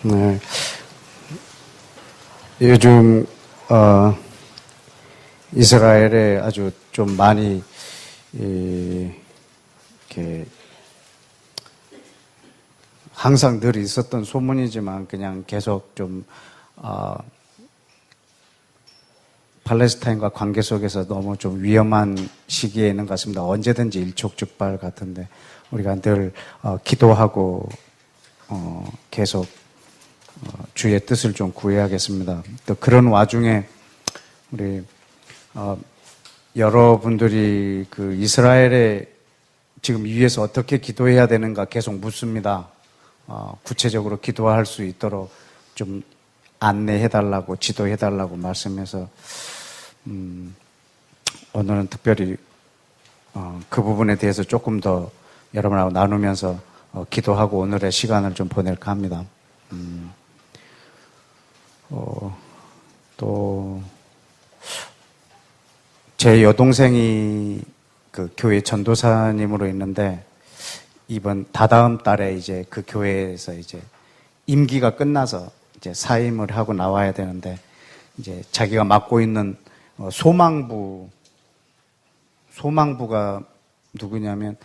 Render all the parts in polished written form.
네. 요즘 이스라엘에 아주 좀 많이 이렇게 항상 늘 있었던 소문이지만 그냥 계속 좀 팔레스타인과 관계 속에서 너무 좀 위험한 시기에 있는 것 같습니다. 언제든지 일촉즉발 같은데 우리가 늘 기도하고 계속 주의 뜻을 좀 구해야겠습니다. 또 그런 와중에 우리 여러분들이 그 이스라엘에 지금 위에서 어떻게 기도해야 되는가 계속 묻습니다. 구체적으로 기도할 수 있도록 좀 안내해달라고 지도해달라고 말씀해서 오늘은 특별히 그 부분에 대해서 조금 더 여러분하고 나누면서 기도하고 오늘의 시간을 좀 보낼까 합니다. 또 제 여동생이 그 교회 전도사님으로 있는데 이번 다다음 달에 이제 그 교회에서 이제 임기가 끝나서 이제 사임을 하고 나와야 되는데 이제 자기가 맡고 있는 소망부가 누구냐면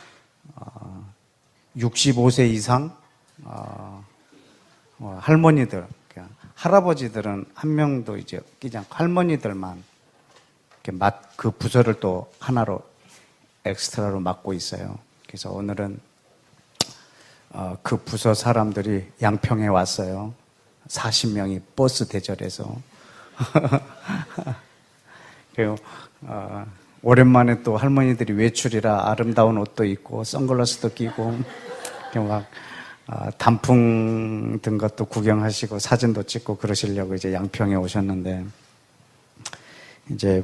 65세 이상 할머니들, 할아버지들은 한 명도 이제 끼지 않고 할머니들만 이렇게 그 부서를 또 하나로 엑스트라로 맡고 있어요. 그래서 오늘은 그 부서 사람들이 양평에 왔어요. 40명이 버스 대절해서. 그리고 오랜만에 또 할머니들이 외출이라 아름다운 옷도 입고 선글라스도 끼고 막 단풍 든 것도 구경하시고 사진도 찍고 그러시려고 이제 양평에 오셨는데 이제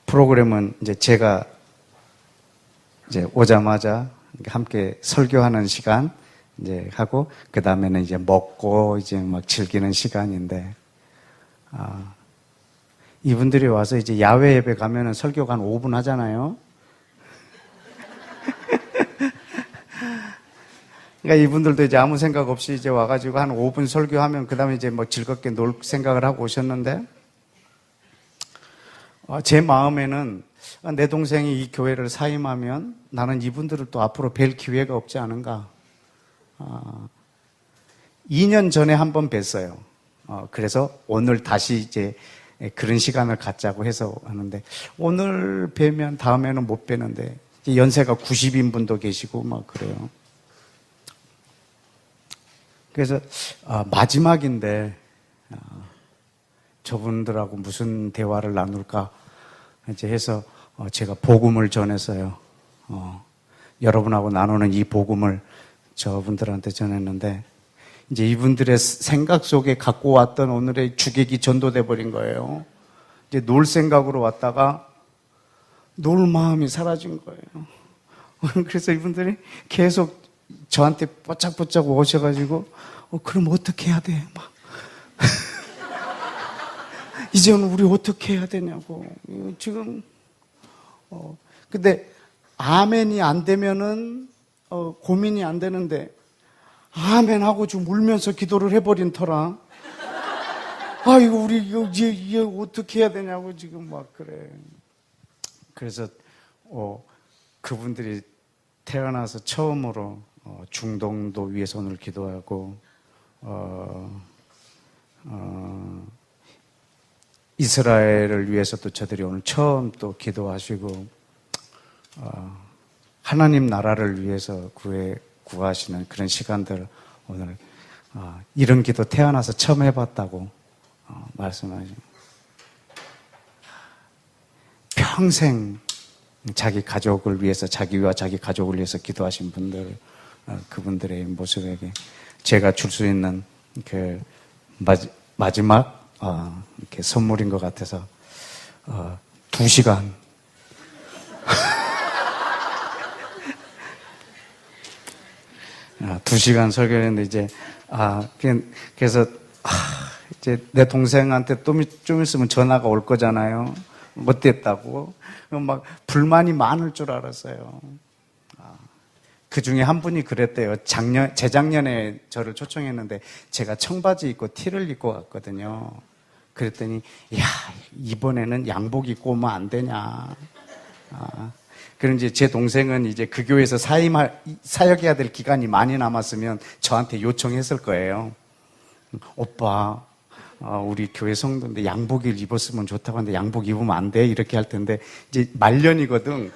프로그램은 이제 제가 이제 오자마자 함께 설교하는 시간 이제 하고 그 다음에는 이제 먹고 이제 막 즐기는 시간인데 이분들이 와서 이제 야외 예배 가면은 설교가 한 5분 하잖아요. 그러니까 이분들도 이제 아무 생각 없이 이제 와가지고 한 5분 설교하면 그 다음에 이제 뭐 즐겁게 놀 생각을 하고 오셨는데 제 마음에는 내 동생이 이 교회를 사임하면 나는 이분들을 또 앞으로 뵐 기회가 없지 않은가. 2년 전에 한 번 뵀어요. 그래서 오늘 다시 이제 그런 시간을 갖자고 해서 하는데 오늘 뵈면 다음에는 못 뵈는데 연세가 90인 분도 계시고 막 그래요. 그래서 마지막인데 저분들하고 무슨 대화를 나눌까 이제 해서 제가 복음을 전했어요. 여러분하고 나누는 이 복음을 저분들한테 전했는데 이제 이분들의 생각 속에 갖고 왔던 오늘의 주객이 전도돼 버린 거예요. 이제 놀 생각으로 왔다가 놀 마음이 사라진 거예요. 그래서 이분들이 계속 저한테 뽀짝뽀짝 오셔가지고 그럼 어떻게 해야 돼? 막 이제는 우리 어떻게 해야 되냐고. 지금 근데 아멘이 안 되면은 고민이 안 되는데 아멘 하고 지금 울면서 기도를 해버린 터라. 이거 우리 이제 어떻게 해야 되냐고 지금 막 그래. 그래서 그분들이 태어나서 처음으로 중동도 위해서 오늘 기도하고 이스라엘을 위해서 또 저들이 오늘 처음 또 기도하시고 하나님 나라를 위해서 구하시는 그런 시간들 오늘 이런 기도 태어나서 처음 해봤다고 말씀하시고 평생 자기 가족을 위해서 자기와 자기 가족을 위해서 기도하신 분들 그분들의 모습에게 제가 줄 수 있는 그 마지막 이렇게 선물인 것 같아서 2시간 2시간 설교했는데 이제 그래서 이제 내 동생한테 좀 있으면 전화가 올 거잖아요. 어땠다고 막 불만이 많을 줄 알았어요. 그 중에 한 분이 그랬대요. 재작년에 저를 초청했는데 제가 청바지 입고 티를 입고 갔거든요. 그랬더니, 야, 이번에는 양복 입고 오면 안 되냐. 그럼 이제 제 동생은 이제 그 교회에서 사역해야 될 기간이 많이 남았으면 저한테 요청했을 거예요. 오빠, 우리 교회 성도인데 양복을 입었으면 좋다고 하는데 양복 입으면 안 돼? 이렇게 할 텐데, 이제 말년이거든.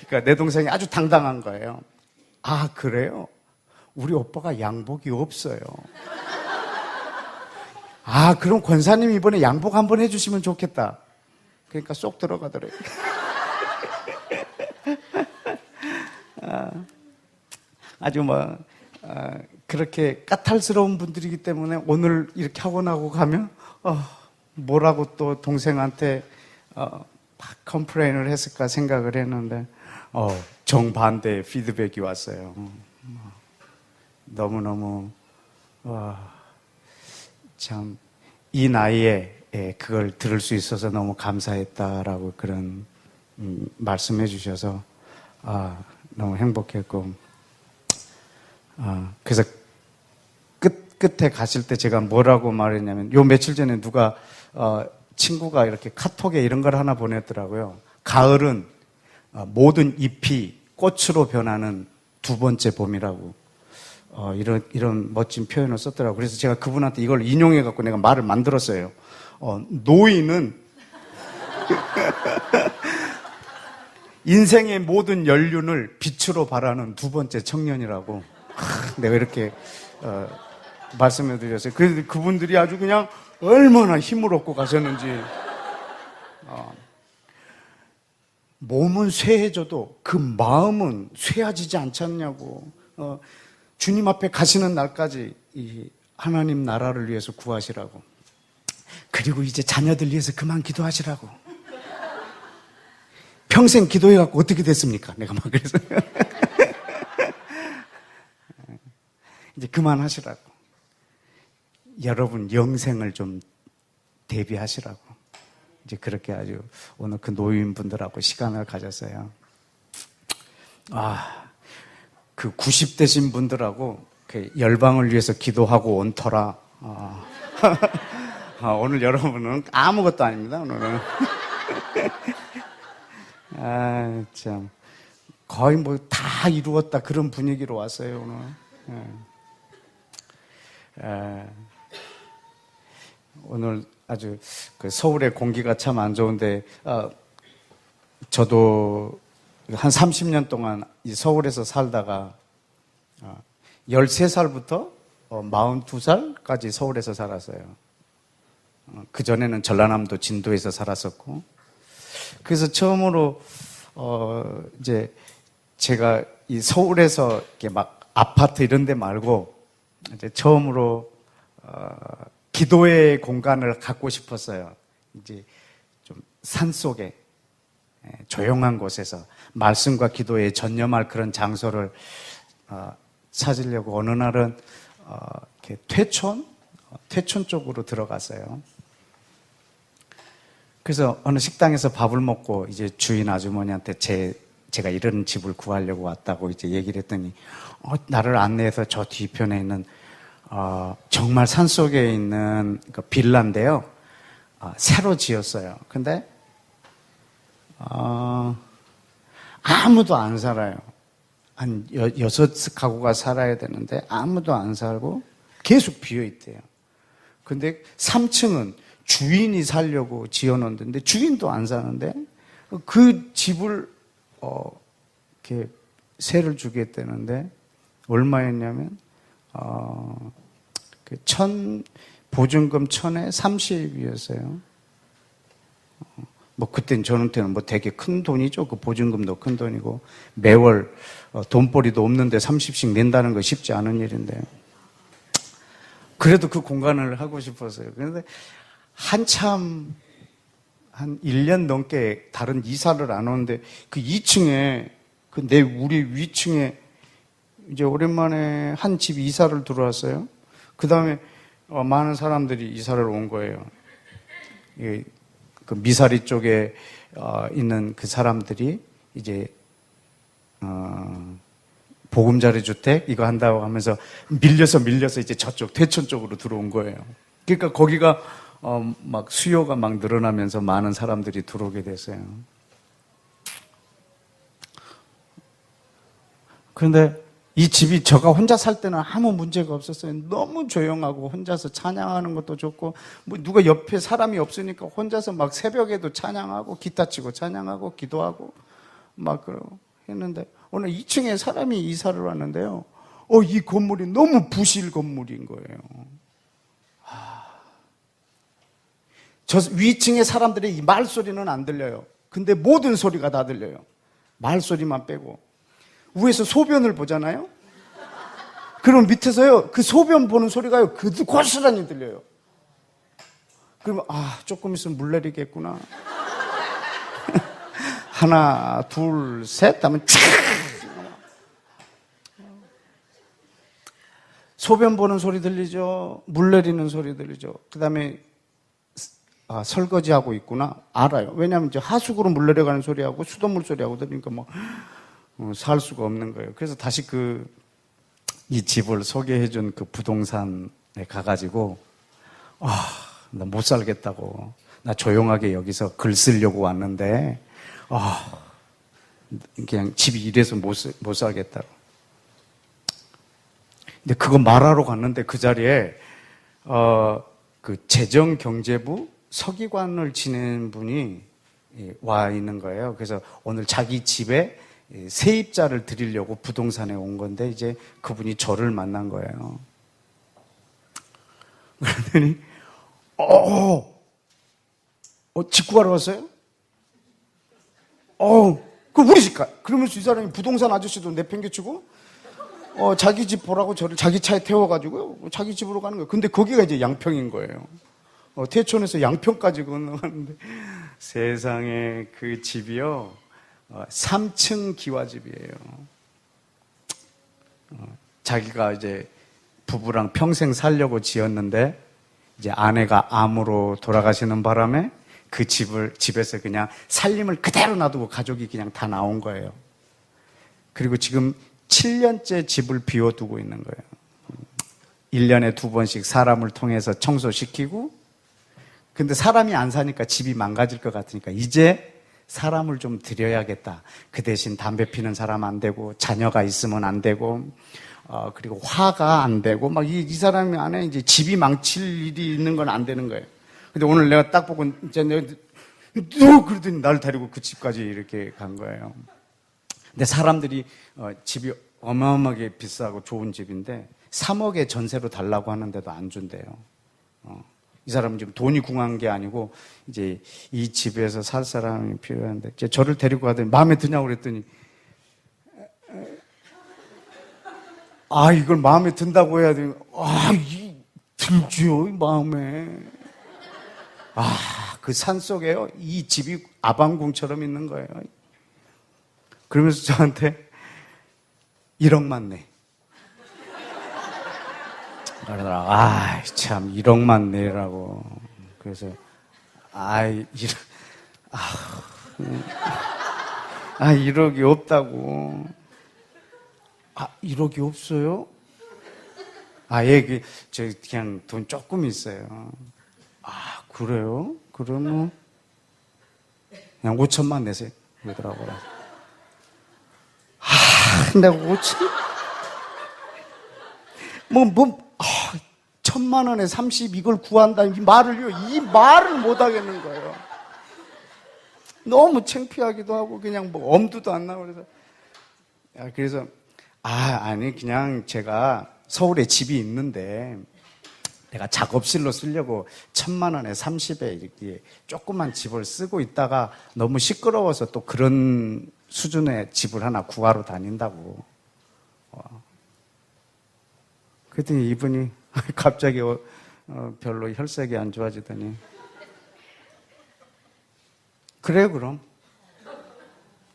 그러니까 내 동생이 아주 당당한 거예요. 아, 그래요? 우리 오빠가 양복이 없어요. 아, 그럼 권사님 이번에 양복 한번 해주시면 좋겠다. 그러니까 쏙 들어가더래요. 아주 그렇게 까탈스러운 분들이기 때문에 오늘 이렇게 하고 나고 가면, 뭐라고 또 동생한테, 막 컴플레인을 했을까 생각을 했는데, 정반대의 피드백이 왔어요. 너무너무, 참, 이 나이에 그걸 들을 수 있어서 너무 감사했다라고 그런, 말씀해 주셔서, 너무 행복했고, 그래서 끝에 가실 때 제가 뭐라고 말했냐면, 요 며칠 전에 누가, 친구가 이렇게 카톡에 이런 걸 하나 보냈더라고요. 가을은 모든 잎이 꽃으로 변하는 두 번째 봄이라고. 이런 멋진 표현을 썼더라고요. 그래서 제가 그분한테 이걸 인용해갖고 내가 말을 만들었어요. 노인은 인생의 모든 연륜을 빛으로 발하는 두 번째 청년이라고. 내가 이렇게 말씀해 드렸어요. 그래서 그분들이 아주 그냥 얼마나 힘을 얻고 가셨는지. 몸은 쇠해져도 그 마음은 쇠해지지 않잖냐고. 주님 앞에 가시는 날까지 이 하나님 나라를 위해서 구하시라고. 그리고 이제 자녀들 위해서 그만 기도하시라고. 평생 기도해갖고 어떻게 됐습니까? 내가 막 그래서. 이제 그만하시라고. 여러분 영생을 좀 대비하시라고. 이제 그렇게 아주 오늘 그 노인분들하고 시간을 가졌어요. 그 90대신 분들하고 그 열방을 위해서 기도하고 온 터라. 오늘 여러분은 아무것도 아닙니다. 오늘은. 참. 거의 뭐 다 이루었다 그런 분위기로 왔어요, 오늘. 오늘 아주 그 서울의 공기가 참 안 좋은데, 저도 한 30년 동안 이 서울에서 살다가 13살부터 42살까지 서울에서 살았어요. 그전에는 전라남도 진도에서 살았었고, 그래서 처음으로 이제 제가 이 서울에서 이렇게 막 아파트 이런 데 말고 이제 처음으로 기도의 공간을 갖고 싶었어요. 이제 좀 산속에 조용한 곳에서 말씀과 기도에 전념할 그런 장소를 찾으려고 어느 날은 이렇게 퇴촌 쪽으로 들어갔어요. 그래서 어느 식당에서 밥을 먹고 이제 주인 아주머니한테 제가 이런 집을 구하려고 왔다고 이제 얘기를 했더니 나를 안내해서 저 뒤편에 있는 정말 산속에 있는 그 빌라인데요. 새로 지었어요. 근데 아무도 안 살아요. 한 6가구가 살아야 되는데 아무도 안 살고 계속 비어있대요. 근데 3층은 주인이 살려고 지어놓는데 주인도 안 사는데 그 집을 이렇게 세를 주겠다는데 얼마였냐면 보증금 1000에 30이었어요. 뭐 그땐 저한테는 뭐 되게 큰 돈이죠. 그 보증금도 큰 돈이고 매월 돈벌이도 없는데 30씩 낸다는 거 쉽지 않은 일인데 그래도 그 공간을 하고 싶었어요. 그런데 한참 한 1년 넘게 다른 이사를 안 오는데 그 2층에 우리 위층에 이제 오랜만에 한 집 이사를 들어왔어요. 그 다음에 많은 사람들이 이사를 온 거예요. 그 미사리 쪽에 있는 그 사람들이 이제 보금자리 주택 이거 한다고 하면서 밀려서 이제 저쪽 대천 쪽으로 들어온 거예요. 그러니까 거기가 막 수요가 막 늘어나면서 많은 사람들이 들어오게 됐어요. 그런데 이 집이 제가 혼자 살 때는 아무 문제가 없었어요. 너무 조용하고 혼자서 찬양하는 것도 좋고 뭐 누가 옆에 사람이 없으니까 혼자서 막 새벽에도 찬양하고 기타 치고 찬양하고 기도하고 막 그러고 했는데 오늘 2층에 사람이 이사를 왔는데요. 이 건물이 너무 부실 건물인 거예요. 저 위층의 사람들의 이 말소리는 안 들려요. 근데 모든 소리가 다 들려요. 말소리만 빼고. 위에서 소변을 보잖아요. 그럼 밑에서요, 그 소변 보는 소리가요, 고스란히 들려요. 그러면, 조금 있으면 물 내리겠구나. 하나, 둘, 셋 하면 촥! 소변 보는 소리 들리죠? 물 내리는 소리 들리죠? 그 다음에, 설거지하고 있구나. 알아요. 왜냐하면 이제 하수구로 물 내려가는 소리하고 수돗물 소리하고 들으니까 살 수가 없는 거예요. 그래서 다시 이 집을 소개해준 그 부동산에 가가지고, 나 못 살겠다고. 나 조용하게 여기서 글 쓰려고 왔는데, 그냥 집이 이래서 못 살겠다고. 근데 그거 말하러 갔는데 그 자리에, 그 재정경제부 서기관을 지낸 분이 와 있는 거예요. 그래서 오늘 자기 집에 세입자를 드리려고 부동산에 온 건데 이제 그분이 저를 만난 거예요. 그러더니 집 구하러 왔어요? 그럼 우리 집 가. 그러면서 이 사람이 부동산 아저씨도 내팽개치고 자기 집 보라고 저를 자기 차에 태워가지고 자기 집으로 가는 거예요. 근데 거기가 이제 양평인 거예요. 태촌에서 양평까지 건너가는데 세상에 그 집이요 3층 기와집이에요. 자기가 이제 부부랑 평생 살려고 지었는데 이제 아내가 암으로 돌아가시는 바람에 그 집에서 그냥 살림을 그대로 놔두고 가족이 그냥 다 나온 거예요. 그리고 지금 7년째 집을 비워두고 있는 거예요. 1년에 2번씩 사람을 통해서 청소시키고 근데 사람이 안 사니까 집이 망가질 것 같으니까 이제 사람을 좀 들여야겠다. 그 대신 담배 피는 사람 안 되고 자녀가 있으면 안 되고 그리고 화가 안 되고 막 이 사람이 안에 이제 집이 망칠 일이 있는 건 안 되는 거예요. 근데 오늘 내가 딱 보고 이제 그러더니 나를 데리고 그 집까지 이렇게 간 거예요. 근데 사람들이 집이 어마어마하게 비싸고 좋은 집인데 3억에 전세로 달라고 하는데도 안 준대요. 이 사람은 지금 돈이 궁한 게 아니고 이제 이 집에서 살 사람이 필요한데 이제 저를 데리고 가더니 마음에 드냐고 그랬더니 이걸 마음에 든다고 해야 되는 들죠 마음에. 그 산속에요 이 집이 아방궁처럼 있는 거예요. 그러면서 저한테 1억만 내. 그러더라. 참 1억만 내라고. 그래서 1억이 없다고. 1억이 없어요? 예, 저 그냥 돈 조금 있어요. 그래요? 그러면 그냥 5천만 내세요. 그러더라고요. 내가 5천? 1,000만 원에 30 이걸 구한다 이 말을 못 하겠는 거예요. 너무 창피하기도 하고 그냥 엄두도 안 나고 그래서 아니 그냥 제가 서울에 집이 있는데 내가 작업실로 쓰려고 1,000만 원에 30에 이렇게 조그만 집을 쓰고 있다가 너무 시끄러워서 또 그런 수준의 집을 하나 구하러 다닌다고. 그랬더니 이분이 갑자기 별로 혈색이 안 좋아지더니 그래요 그럼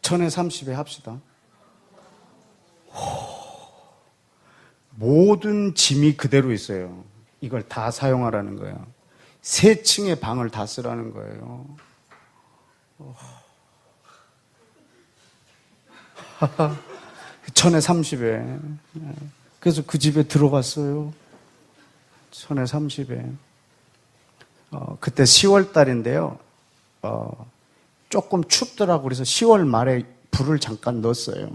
1,000에 30에 합시다. 모든 짐이 그대로 있어요. 이걸 다 사용하라는 거예요. 3층의 방을 다 쓰라는 거예요. 천에 30에. 그래서 그 집에 들어갔어요. 천에 30에. 그때 10월 달인데요. 조금 춥더라고. 그래서 10월 말에 불을 잠깐 넣었어요.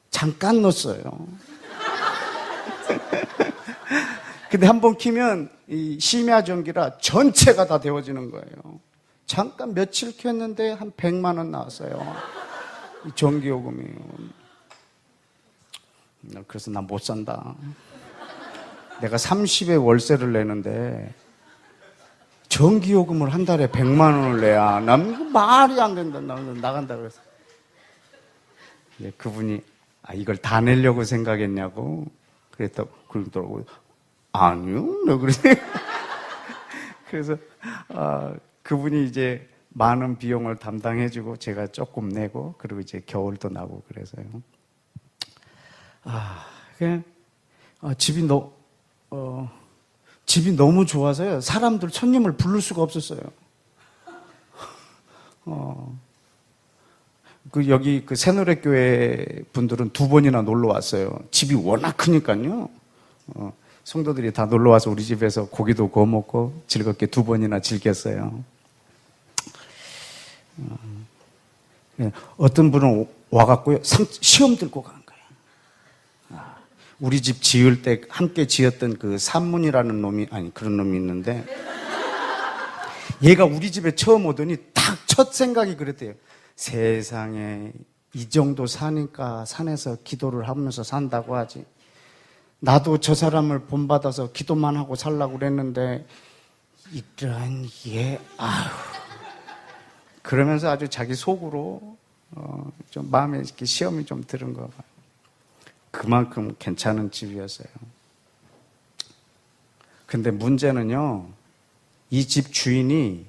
잠깐 넣었어요. 근데 한번 키면 이 심야 전기라 전체가 다 데워지는 거예요. 잠깐 며칠 켰는데 한 100만 원 나왔어요. 이 전기요금이. 그래서 난 못 산다. 내가 30에 월세를 내는데 전기요금을 한 달에 100만 원을 내야 난 이거 말이 안 된다. 나간다 그래서. 그분이 이걸 다 내려고 생각했냐고 그러더라고요. 아니요. 그래서 그분이 이제 많은 비용을 담당해주고 제가 조금 내고 그리고 이제 겨울도 나고 그래서요. 그냥 집이 너무 좋아서요. 사람들 손님을 부를 수가 없었어요. 여기 새노래교회 분들은 2번이나 놀러 왔어요. 집이 워낙 크니까요. 성도들이 다 놀러 와서 우리 집에서 고기도 구워 먹고 즐겁게 2번이나 즐겼어요. 어떤 분은 와갖고요. 시험 들고 간 거예요. 우리 집 지을 때 함께 지었던 그 산문이라는 놈이, 그런 놈이 있는데 얘가 우리 집에 처음 오더니 딱 첫 생각이 그랬대요. 세상에 이 정도 사니까 산에서 기도를 하면서 산다고 하지. 나도 저 사람을 본받아서 기도만 하고 살라고 그랬는데 이런 그러면서 아주 자기 속으로 좀 마음에 이렇게 시험이 좀 들은 거 봐요. 그만큼 괜찮은 집이었어요. 근데 문제는요, 이 집 주인이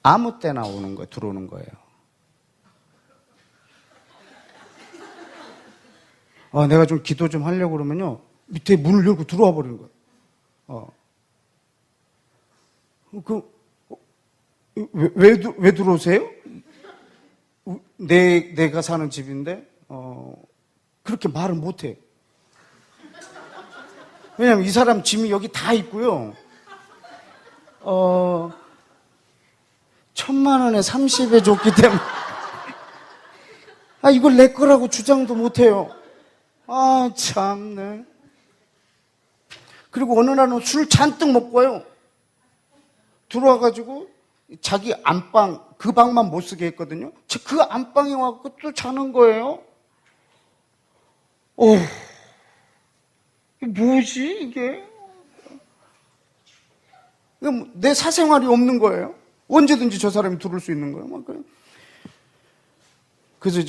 아무 때나 들어오는 거예요. 내가 좀 기도 좀 하려고 그러면요, 밑에 문을 열고 들어와 버리는 거예요. 왜 들어오세요? 내가 사는 집인데, 그렇게 말을 못 해. 왜냐면 이 사람 짐이 여기 다 있고요. 1,000만 원에 30에 줬기 때문에. 이걸 내 거라고 주장도 못 해요. 참네. 그리고 어느 날은 술 잔뜩 먹고 와요. 들어와가지고 자기 안방, 그 방만 못 쓰게 했거든요. 그 안방에 와서 또 자는 거예요. 뭐지, 이게? 내 사생활이 없는 거예요. 언제든지 저 사람이 들어올 수 있는 거예요. 그래서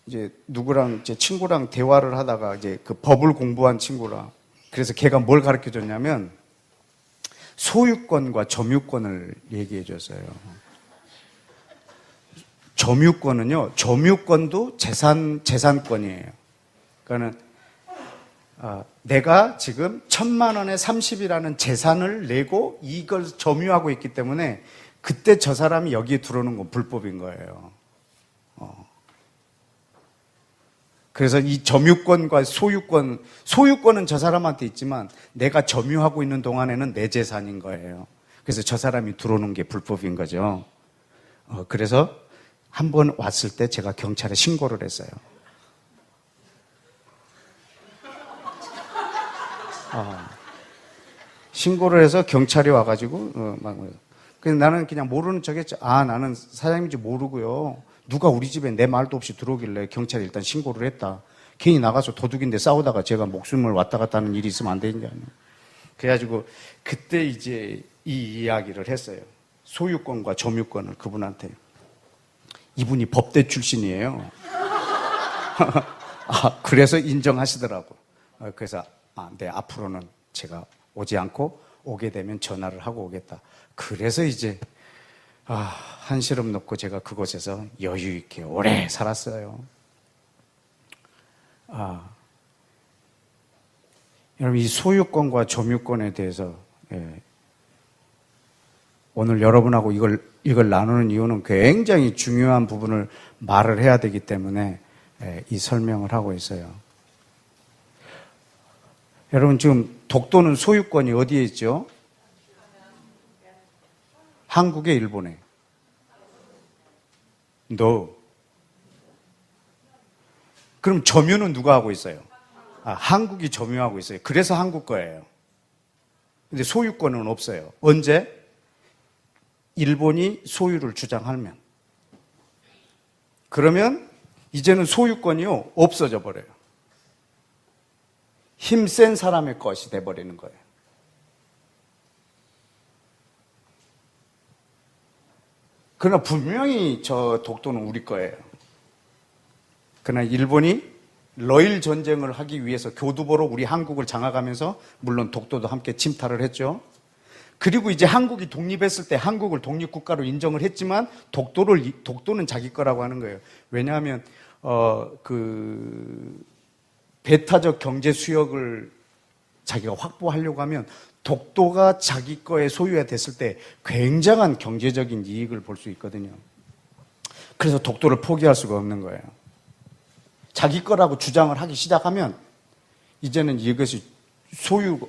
이제 누구랑 제 친구랑 대화를 하다가 이제 그 법을 공부한 친구라. 그래서 걔가 뭘 가르쳐 줬냐면 소유권과 점유권을 얘기해 줬어요. 점유권도 재산권이에요. 그러니까는 내가 지금 1,000만 원에 30이라는 재산을 내고 이걸 점유하고 있기 때문에 그때 저 사람이 여기에 들어오는 건 불법인 거예요. 그래서 이 점유권과 소유권은 저 사람한테 있지만 내가 점유하고 있는 동안에는 내 재산인 거예요. 그래서 저 사람이 들어오는 게 불법인 거죠. 그래서 한 번 왔을 때 제가 경찰에 신고를 했어요. 신고를 해서 경찰이 와가지고 그래서 나는 그냥 모르는 척했죠. 나는 사장님인지 모르고요. 누가 우리 집에 내 말도 없이 들어오길래 경찰이 일단 신고를 했다. 괜히 나가서 도둑인데 싸우다가 제가 목숨을 왔다 갔다 하는 일이 있으면 안 되냐. 그래가지고 그때 이제 이 이야기를 했어요. 소유권과 점유권을 그분한테. 이분이 법대 출신이에요. 그래서 인정하시더라고. 그래서 네, 앞으로는 제가 오지 않고 오게 되면 전화를 하고 오겠다. 그래서 이제 한시름 놓고 제가 그곳에서 여유 있게 오래 살았어요. 여러분, 이 소유권과 점유권에 대해서 오늘 여러분하고 이걸 나누는 이유는 굉장히 중요한 부분을 말을 해야 되기 때문에 이 설명을 하고 있어요. 여러분, 지금 독도는 소유권이 어디에 있죠? 한국에, 일본에? No. 그럼 점유는 누가 하고 있어요? 한국이 점유하고 있어요. 그래서 한국 거예요. 근데 소유권은 없어요. 언제? 일본이 소유를 주장하면. 그러면 이제는 소유권이요, 없어져 버려요. 힘센 사람의 것이 돼버리는 거예요. 그러나 분명히 저 독도는 우리 거예요. 그러나 일본이 러일 전쟁을 하기 위해서 교두보로 우리 한국을 장악하면서 물론 독도도 함께 침탈을 했죠. 그리고 이제 한국이 독립했을 때 한국을 독립국가로 인정을 했지만 독도는 자기 거라고 하는 거예요. 왜냐하면 배타적 경제 수역을 자기가 확보하려고 하면 독도가 자기 거에 소유가 됐을 때 굉장한 경제적인 이익을 볼 수 있거든요. 그래서 독도를 포기할 수가 없는 거예요. 자기 거라고 주장을 하기 시작하면 이제는 이것이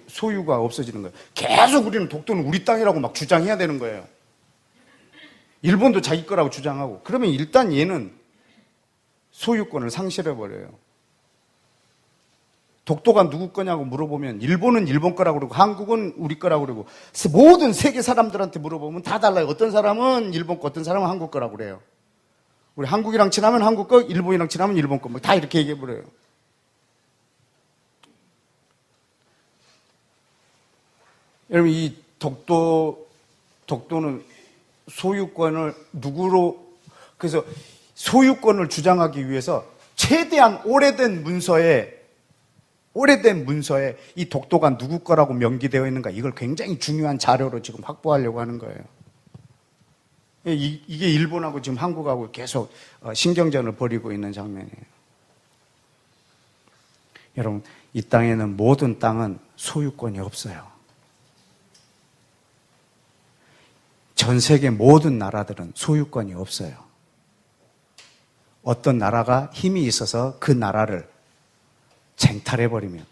소유가 없어지는 거예요. 계속 우리는 독도는 우리 땅이라고 막 주장해야 되는 거예요. 일본도 자기 거라고 주장하고. 그러면 일단 얘는 소유권을 상실해버려요. 독도가 누구 거냐고 물어보면 일본은 일본 거라고 그러고 한국은 우리 거라고 그러고 모든 세계 사람들한테 물어보면 다 달라요. 어떤 사람은 일본 거, 어떤 사람은 한국 거라고 그래요. 우리 한국이랑 친하면 한국 거, 일본이랑 친하면 일본 거, 다 이렇게 얘기해버려요. 여러분, 이 독도는 소유권을 그래서 소유권을 주장하기 위해서 최대한 오래된 문서에 이 독도가 누구 거라고 명기되어 있는가, 이걸 굉장히 중요한 자료로 지금 확보하려고 하는 거예요. 이게 일본하고 지금 한국하고 계속 신경전을 벌이고 있는 장면이에요. 여러분, 이 땅에는 모든 땅은 소유권이 없어요. 전 세계 모든 나라들은 소유권이 없어요. 어떤 나라가 힘이 있어서 그 나라를 쟁탈해버리면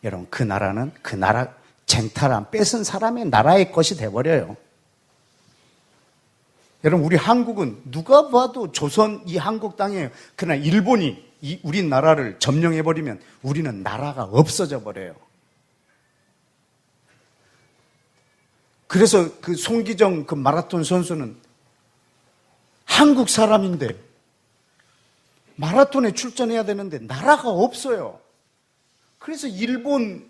여러분, 그 나라는 그 나라 쟁탈한 뺏은 사람의 나라의 것이 돼버려요. 여러분, 우리 한국은 누가 봐도 조선 이 한국 땅이에요. 그러나 일본이 우리 나라를 점령해버리면 우리는 나라가 없어져 버려요. 그래서 그 송기정 그 마라톤 선수는 한국 사람인데 마라톤에 출전해야 되는데 나라가 없어요. 그래서 일본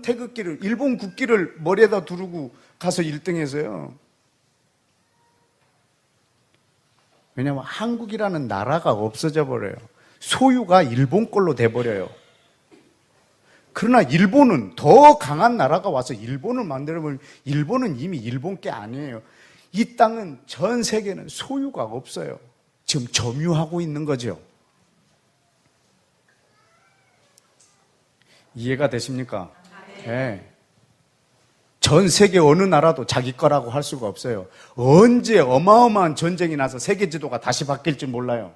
태극기를, 일본 국기를 머리에다 두르고 가서 1등했어요. 왜냐하면 한국이라는 나라가 없어져 버려요. 소유가 일본 걸로 돼버려요. 그러나 일본은 더 강한 나라가 와서 일본을 만들어버리면 일본은 이미 일본 게 아니에요. 이 땅은 전 세계는 소유가 없어요. 지금 점유하고 있는 거죠. 이해가 되십니까? 네. 전 세계 어느 나라도 자기 거라고 할 수가 없어요. 언제 어마어마한 전쟁이 나서 세계 지도가 다시 바뀔지 몰라요.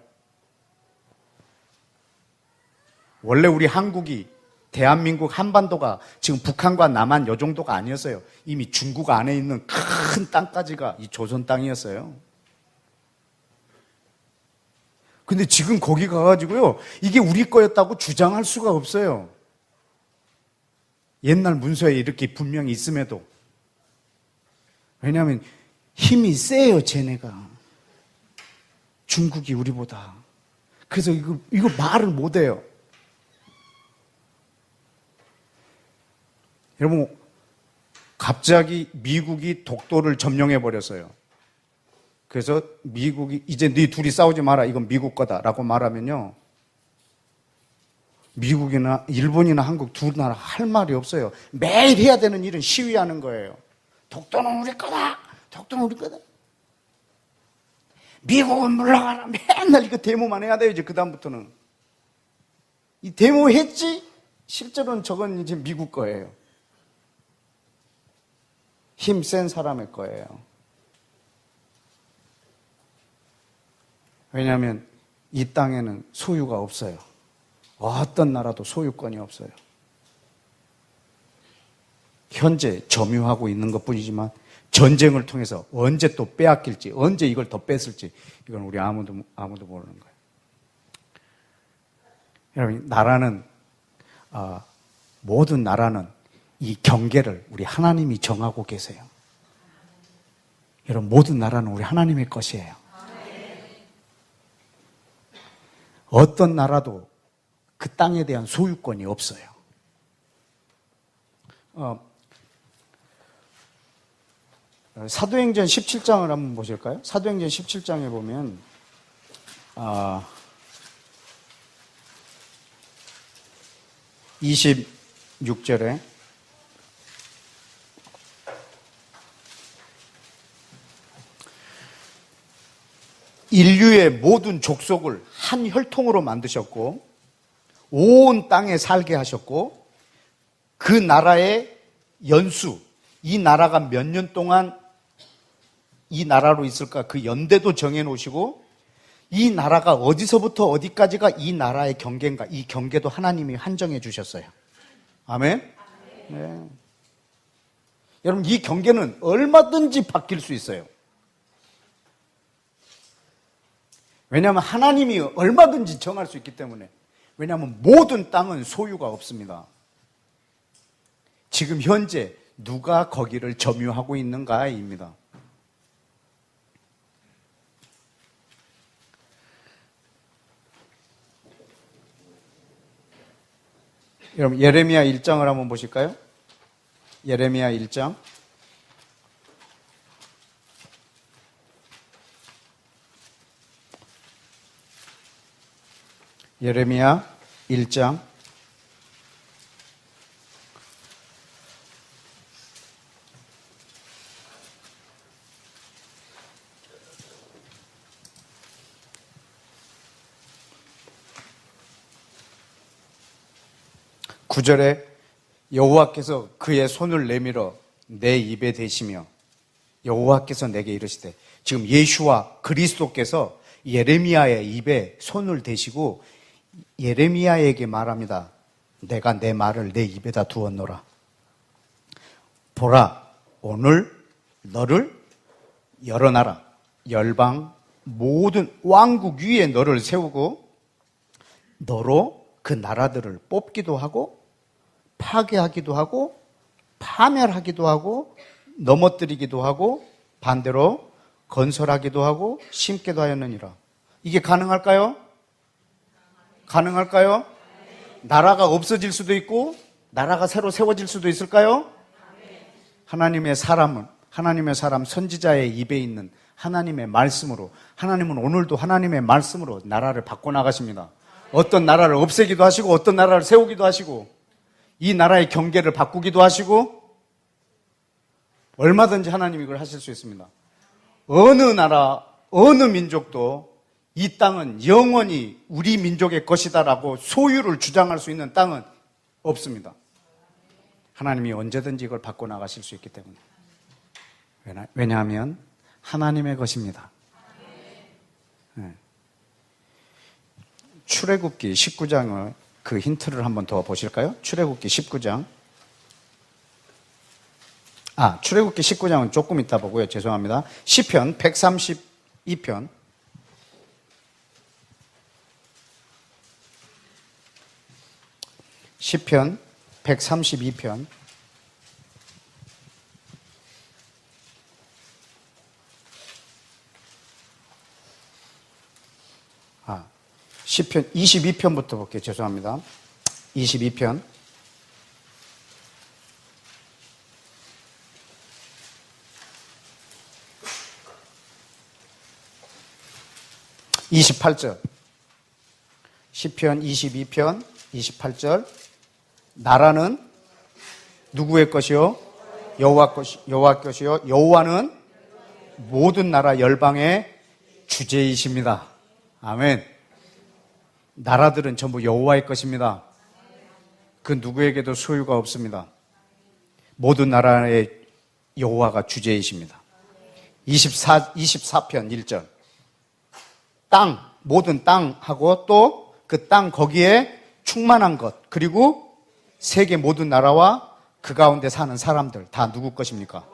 원래 우리 한국이, 대한민국 한반도가 지금 북한과 남한 요 정도가 아니었어요. 이미 중국 안에 있는 큰 땅까지가 이 조선 땅이었어요. 근데 지금 거기 가가지고요, 이게 우리 거였다고 주장할 수가 없어요. 옛날 문서에 이렇게 분명히 있음에도. 왜냐하면 힘이 세요, 쟤네가. 중국이 우리보다. 그래서 이거 말을 못해요. 여러분, 갑자기 미국이 독도를 점령해버렸어요. 그래서 미국이 이제 네 둘이 싸우지 마라, 이건 미국 거다라고 말하면요, 미국이나 일본이나 한국 두 나라 할 말이 없어요. 매일 해야 되는 일은 시위하는 거예요. 독도는 우리 거다, 독도는 우리 거다. 미국은 물러가라. 맨날 이거 데모만 해야 돼요. 이제 그 다음부터는 이 데모 했지 실제로는 저건 이제 미국 거예요. 힘센 사람의 거예요. 왜냐하면 이 땅에는 소유가 없어요. 어떤 나라도 소유권이 없어요. 현재 점유하고 있는 것뿐이지만 전쟁을 통해서 언제 또 빼앗길지, 언제 이걸 더 뺏을지 이건 우리 아무도 모르는 거예요. 여러분, 나라는 모든 나라는 이 경계를 우리 하나님이 정하고 계세요. 여러분, 모든 나라는 우리 하나님의 것이에요. 어떤 나라도 그 땅에 대한 소유권이 없어요. 사도행전 17장을 한번 보실까요? 사도행전 17장에 보면 26절에 인류의 모든 족속을 한 혈통으로 만드셨고 온 땅에 살게 하셨고 그 나라의 연수, 이 나라가 몇 년 동안 이 나라로 있을까 그 연대도 정해놓으시고 이 나라가 어디서부터 어디까지가 이 나라의 경계인가 이 경계도 하나님이 한정해 주셨어요. 아멘? 네. 여러분, 이 경계는 얼마든지 바뀔 수 있어요. 왜냐하면 하나님이 얼마든지 정할 수 있기 때문에. 왜냐하면 모든 땅은 소유가 없습니다. 지금 현재 누가 거기를 점유하고 있는가입니다. 여러분, 예레미야 1장을 한번 보실까요? 예레미야 1장. 예레미야 1장 9절에 여호와께서 그의 손을 내밀어 내 입에 대시며 여호와께서 내게 이르시되, 지금 예수와 그리스도께서 예레미야의 입에 손을 대시고 예레미야에게 말합니다. 내가 내 말을 내 입에다 두었노라. 보라, 오늘 너를 여러 나라, 열방, 모든 왕국 위에 너를 세우고 너로 그 나라들을 뽑기도 하고 파괴하기도 하고 파멸하기도 하고 넘어뜨리기도 하고 반대로 건설하기도 하고 심기도 하였느니라. 이게 가능할까요? 가능할까요? 나라가 없어질 수도 있고 나라가 새로 세워질 수도 있을까요? 하나님의 사람 선지자의 입에 있는 하나님의 말씀으로, 하나님은 오늘도 하나님의 말씀으로 나라를 바꿔나가십니다. 어떤 나라를 없애기도 하시고 어떤 나라를 세우기도 하시고 이 나라의 경계를 바꾸기도 하시고 얼마든지 하나님이 이걸 하실 수 있습니다. 어느 나라, 어느 민족도 이 땅은 영원히 우리 민족의 것이다라고 소유를 주장할 수 있는 땅은 없습니다. 하나님이 언제든지 이걸 바꿔나가실 수 있기 때문에. 왜냐하면 하나님의 것입니다. 네. 출애굽기 19장을 그 힌트를 한번 더 보실까요? 출애굽기 19장. 출애굽기 19장은 조금 이따 보고요. 죄송합니다. 시편 132편. 시편 132편. 시편 22편부터 볼게요. 죄송합니다. 22편. (28절) 시편 22편 28절. 나라는 누구의 것이요? 여호와 것이요. 여호와는 모든 나라 열방의 주제이십니다. 아멘. 나라들은 전부 여호와의 것입니다. 그 누구에게도 소유가 없습니다. 모든 나라의 여호와가 주제이십니다. 24편 1절. 땅, 모든 땅하고 또 그 땅 거기에 충만한 것, 그리고 세계 모든 나라와 그 가운데 사는 사람들 다 누구 것입니까?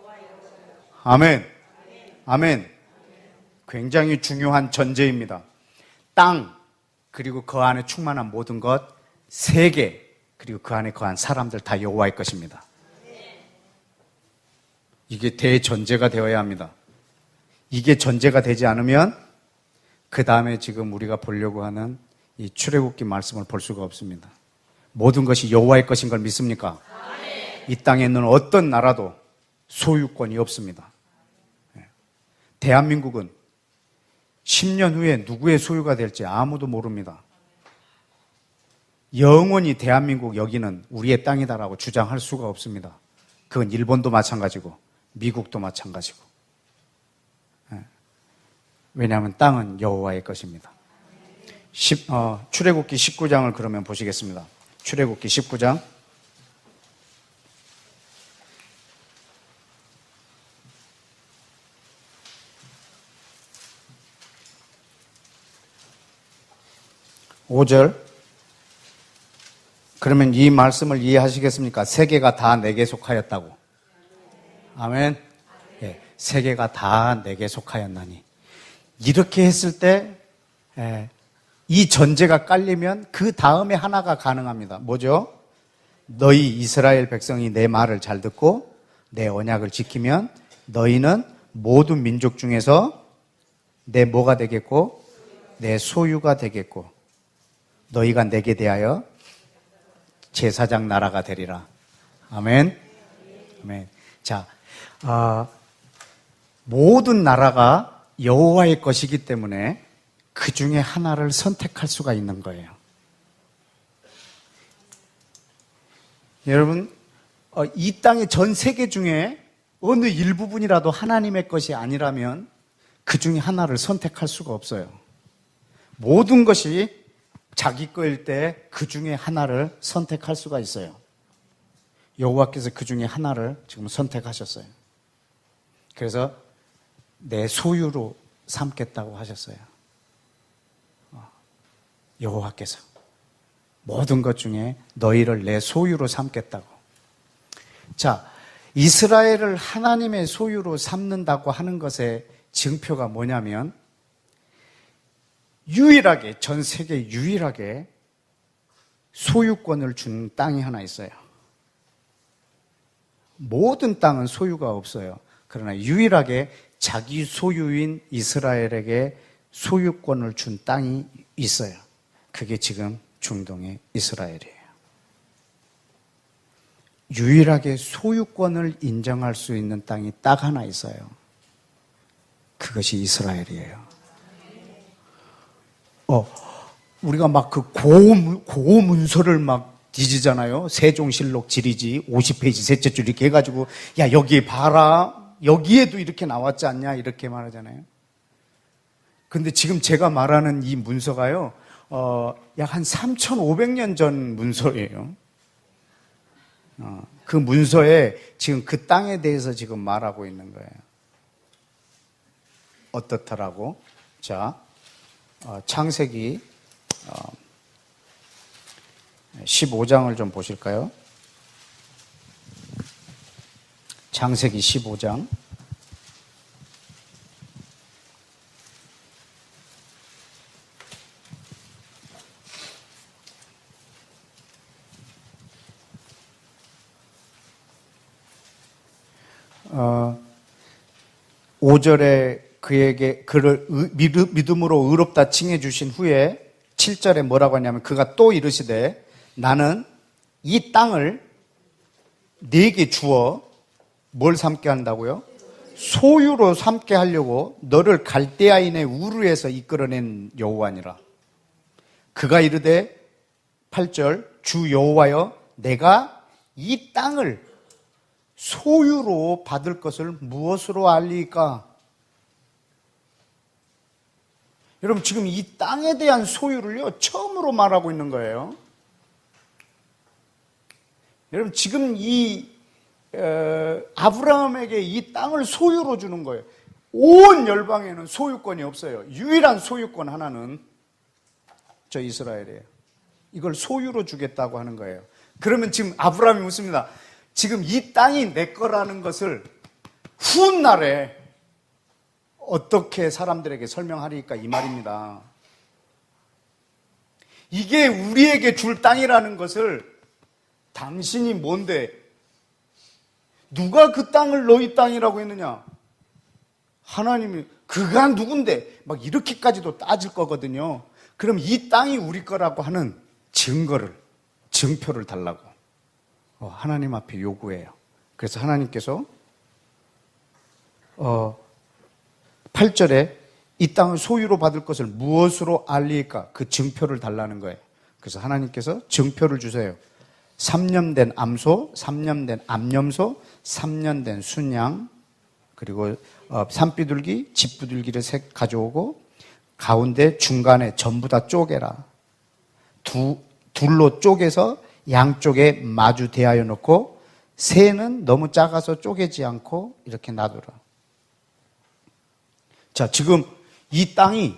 아멘. 아멘. 굉장히 중요한 전제입니다. 땅, 그리고 그 안에 충만한 모든 것, 세계, 그리고 그 안에 거한 사람들 다 여호와의 것입니다. 이게 대전제가 되어야 합니다. 이게 전제가 되지 않으면 그 다음에 지금 우리가 보려고 하는 이 출애굽기 말씀을 볼 수가 없습니다. 모든 것이 여호와의 것인 걸 믿습니까? 이 땅에 있는 어떤 나라도 소유권이 없습니다. 대한민국은 10년 후에 누구의 소유가 될지 아무도 모릅니다. 영원히 대한민국 여기는 우리의 땅이다라고 주장할 수가 없습니다. 그건 일본도 마찬가지고 미국도 마찬가지고. 왜냐하면 땅은 여호와의 것입니다. 출애굽기 19장을 그러면 보시겠습니다. 출애굽기 19장 5절. 그러면 이 말씀을 이해하시겠습니까? 세계가 다 내게 속하였다고. 아멘. 예, 세계가 다 내게 속하였나니. 이렇게 했을 때 이 전제가 깔리면 그 다음에 하나가 가능합니다. 뭐죠? 너희 이스라엘 백성이 내 말을 잘 듣고 내 언약을 지키면 너희는 모든 민족 중에서 내 뭐가 되겠고 내 소유가 되겠고 너희가 내게 대하여 제사장 나라가 되리라. 아멘. 아멘. 자, 모든 나라가 여호와의 것이기 때문에 그 중에 하나를 선택할 수가 있는 거예요. 여러분, 이 땅의 전 세계 중에 어느 일부분이라도 하나님의 것이 아니라면 그 중에 하나를 선택할 수가 없어요. 모든 것이 자기 거일 때 그 중에 하나를 선택할 수가 있어요. 여호와께서 그 중에 하나를 지금 선택하셨어요. 그래서 내 소유로 삼겠다고 하셨어요. 여호와께서 모든 것 중에 너희를 내 소유로 삼겠다고. 자, 이스라엘을 하나님의 소유로 삼는다고 하는 것의 증표가 뭐냐면 유일하게, 전 세계 유일하게 소유권을 준 땅이 하나 있어요. 모든 땅은 소유가 없어요. 그러나 유일하게 자기 소유인 이스라엘에게 소유권을 준 땅이 있어요. 그게 지금 중동의 이스라엘이에요. 유일하게 소유권을 인정할 수 있는 땅이 딱 하나 있어요. 그것이 이스라엘이에요. 우리가 막 그 고문서를 막 뒤지잖아요. 세종실록 지리지 50페이지 셋째 줄 이렇게 해가지고 야 여기 봐라 여기에도 이렇게 나왔지 않냐 이렇게 말하잖아요. 근데 지금 제가 말하는 이 문서가요 약 한 3,500년 전 문서예요. 그 문서에 지금 그 땅에 대해서 지금 말하고 있는 거예요. 어떻더라고? 자, 창세기 15장을 좀 보실까요? 창세기 15장. 어, 5절에 그에게 그를 믿음으로 의롭다 칭해 주신 후에 7절에 뭐라고 하냐면 그가 또 이르시되 나는 이 땅을 네게 주어 뭘 삼게 한다고요? 소유로 삼게 하려고 너를 갈대아인의 우르에서 이끌어낸 여호와니라. 그가 이르되 8절 주 여호와여 내가 이 땅을 소유로 받을 것을 무엇으로 알리까? 여러분 지금 이 땅에 대한 소유를요 처음으로 말하고 있는 거예요. 여러분 지금 이 아브라함에게 이 땅을 소유로 주는 거예요. 온 열방에는 소유권이 없어요. 유일한 소유권 하나는 저 이스라엘이에요. 이걸 소유로 주겠다고 하는 거예요. 그러면 지금 아브라함이 묻습니다. 지금 이 땅이 내 거라는 것을 훗날에 어떻게 사람들에게 설명하리까 이 말입니다. 이게 우리에게 줄 땅이라는 것을 당신이 뭔데? 누가 그 땅을 너희 땅이라고 했느냐? 하나님이 그가 누군데? 막 이렇게까지도 따질 거거든요. 그럼 이 땅이 우리 거라고 하는 증표를 달라고 하나님 앞에 요구해요. 그래서 하나님께서 8절에 이 땅을 소유로 받을 것을 무엇으로 알리까? 그 증표를 달라는 거예요. 그래서 하나님께서 증표를 주세요. 3년 된 암소, 3년 된 암염소, 3년 된 순양, 그리고 산비둘기, 집비둘기를 가져오고 가운데 중간에 전부 다 쪼개라. 둘로 쪼개서 양쪽에 마주 대하여 놓고 새는 너무 작아서 쪼개지 않고 이렇게 놔두라. 자, 지금 이 땅이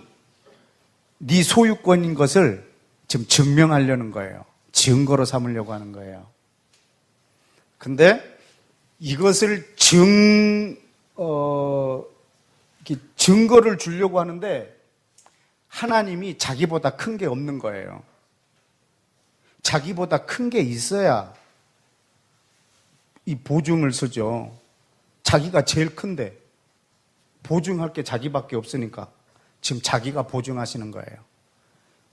네 소유권인 것을 지금 증명하려는 거예요. 증거로 삼으려고 하는 거예요. 근데 이것을 증거를 주려고 하는데 하나님이 자기보다 큰 게 없는 거예요. 자기보다 큰 게 있어야 이 보증을 쓰죠. 자기가 제일 큰데 보증할 게 자기밖에 없으니까 지금 자기가 보증하시는 거예요.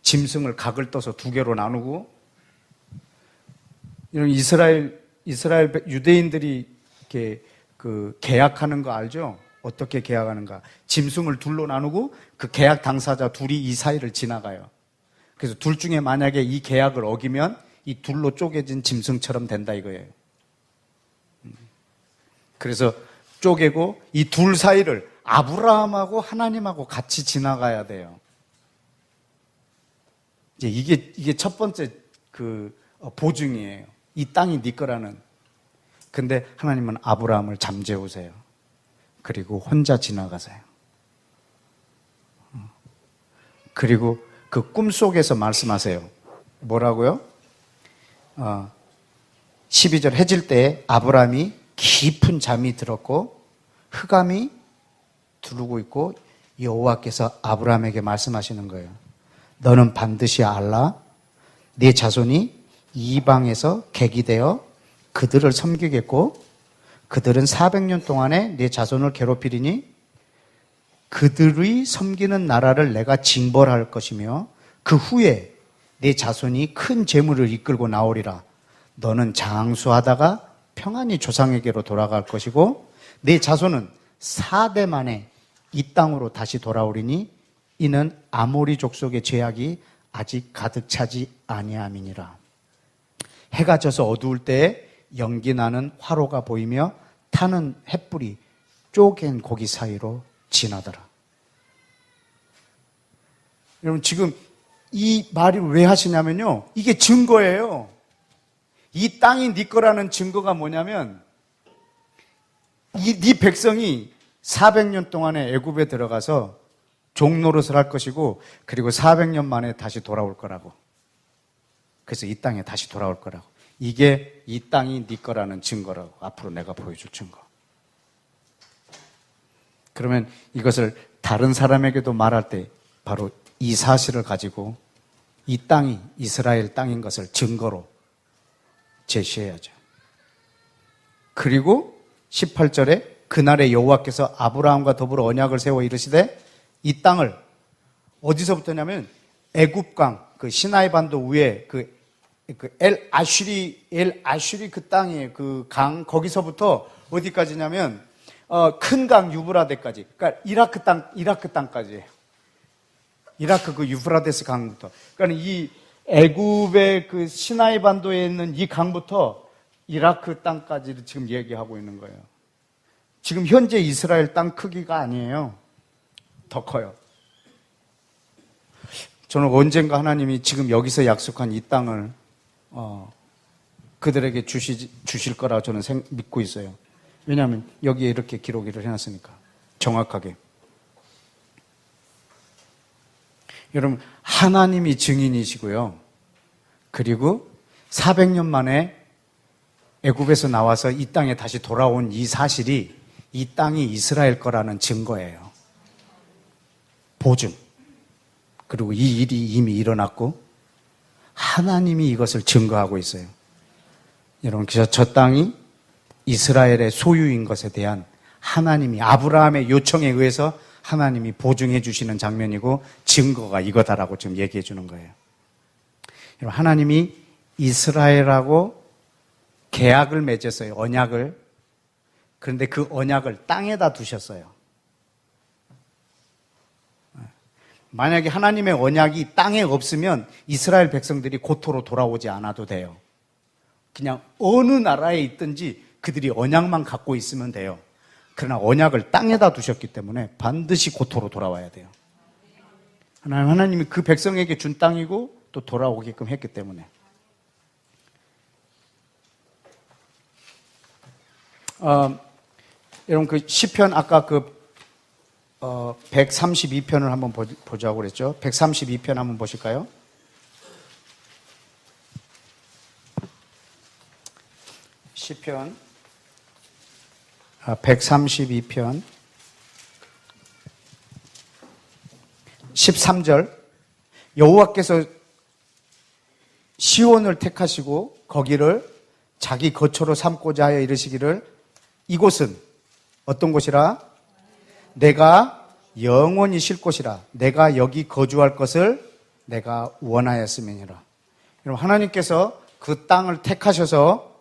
짐승을 각을 떠서 두 개로 나누고, 이런 이스라엘 유대인들이 이렇게 계약하는 거 알죠? 어떻게 계약하는가? 짐승을 둘로 나누고 그 계약 당사자 둘이 이 사이를 지나가요. 그래서 둘 중에 만약에 이 계약을 어기면 이 둘로 쪼개진 짐승처럼 된다 이거예요. 그래서 쪼개고 이 둘 사이를 아브라함하고 하나님하고 같이 지나가야 돼요. 이제 이게 첫 번째 보증이에요. 이 땅이 네 거라는. 근데 하나님은 아브라함을 잠재우세요. 그리고 혼자 지나가세요. 그리고 그 꿈속에서 말씀하세요. 뭐라고요? 12절 해질 때 아브라함이 깊은 잠이 들었고 흑암이 두르고 있고 여호와께서 아브라함에게 말씀하시는 거예요. 너는 반드시 알라. 네 자손이 이방에서 객이 되어 그들을 섬기겠고 그들은 400년 동안에 네 자손을 괴롭히리니 그들의 섬기는 나라를 내가 징벌할 것이며 그 후에 네 자손이 큰 재물을 이끌고 나오리라. 너는 장수하다가 평안히 조상에게로 돌아갈 것이고 네 자손은 4대 만에 이 땅으로 다시 돌아오리니 이는 아모리 족속의 죄악이 아직 가득 차지 아니함이니라. 해가 져서 어두울 때에 연기 나는 화로가 보이며 타는 햇불이 쪼갠 고기 사이로 지나더라. 여러분 지금 이 말을 왜 하시냐면요, 이게 증거예요. 이 땅이 네 거라는 증거가 뭐냐면 네 백성이 400년 동안에 애굽에 들어가서 종노릇을 할 것이고 그리고 400년 만에 다시 돌아올 거라고. 그래서 이 땅에 다시 돌아올 거라고. 이게 이 땅이 네 거라는 증거라고. 앞으로 내가 보여줄 증거. 그러면 이것을 다른 사람에게도 말할 때 바로 이 사실을 가지고 이 땅이 이스라엘 땅인 것을 증거로 제시해야죠. 그리고 18절에 그날에 여호와께서 아브라함과 더불어 언약을 세워 이르시되 이 땅을 어디서부터냐면 애굽강 그 시나이 반도 위에 엘 아슈리 그 땅이에요. 그 강 거기서부터 어디까지냐면 큰 강 유브라데까지. 그러니까 이라크 땅까지예요. 이라크 그 유프라데스 강부터. 그러니까 이 애굽의 그 시나이 반도에 있는 이 강부터 이라크 땅까지를 지금 얘기하고 있는 거예요. 지금 현재 이스라엘 땅 크기가 아니에요. 더 커요. 저는 언젠가 하나님이 지금 여기서 약속한 이 땅을 그들에게 주실 거라고 저는 믿고 있어요. 왜냐하면 여기에 이렇게 기록을 해놨으니까. 정확하게. 여러분, 하나님이 증인이시고요. 그리고 400년 만에 애굽에서 나와서 이 땅에 다시 돌아온 이 사실이 이 땅이 이스라엘 거라는 증거예요. 보증. 그리고 이 일이 이미 일어났고 하나님이 이것을 증거하고 있어요. 여러분, 그래서 저 땅이 이스라엘의 소유인 것에 대한 하나님이 아브라함의 요청에 의해서 하나님이 보증해 주시는 장면이고 증거가 이거다라고 지금 얘기해 주는 거예요. 여러분, 하나님이 이스라엘하고 계약을 맺었어요. 언약을. 그런데 그 언약을 땅에다 두셨어요. 만약에 하나님의 언약이 땅에 없으면 이스라엘 백성들이 고토로 돌아오지 않아도 돼요. 그냥 어느 나라에 있든지 그들이 언약만 갖고 있으면 돼요. 그러나 언약을 땅에다 두셨기 때문에 반드시 고토로 돌아와야 돼요. 하나님이 그 백성에게 준 땅이고 또 돌아오게끔 했기 때문에. 여러분, 그 시편 아까 132편을 한번 보자고 그랬죠. 132편 한번 보실까요? 시편 132편 13절. 여호와께서 시온을 택하시고 거기를 자기 거처로 삼고자 하여 이르시기를 이곳은 어떤 곳이라? 내가 영원히 쉴 곳이라. 내가 여기 거주할 것을 내가 원하였음이니라. 여러분, 하나님께서 그 땅을 택하셔서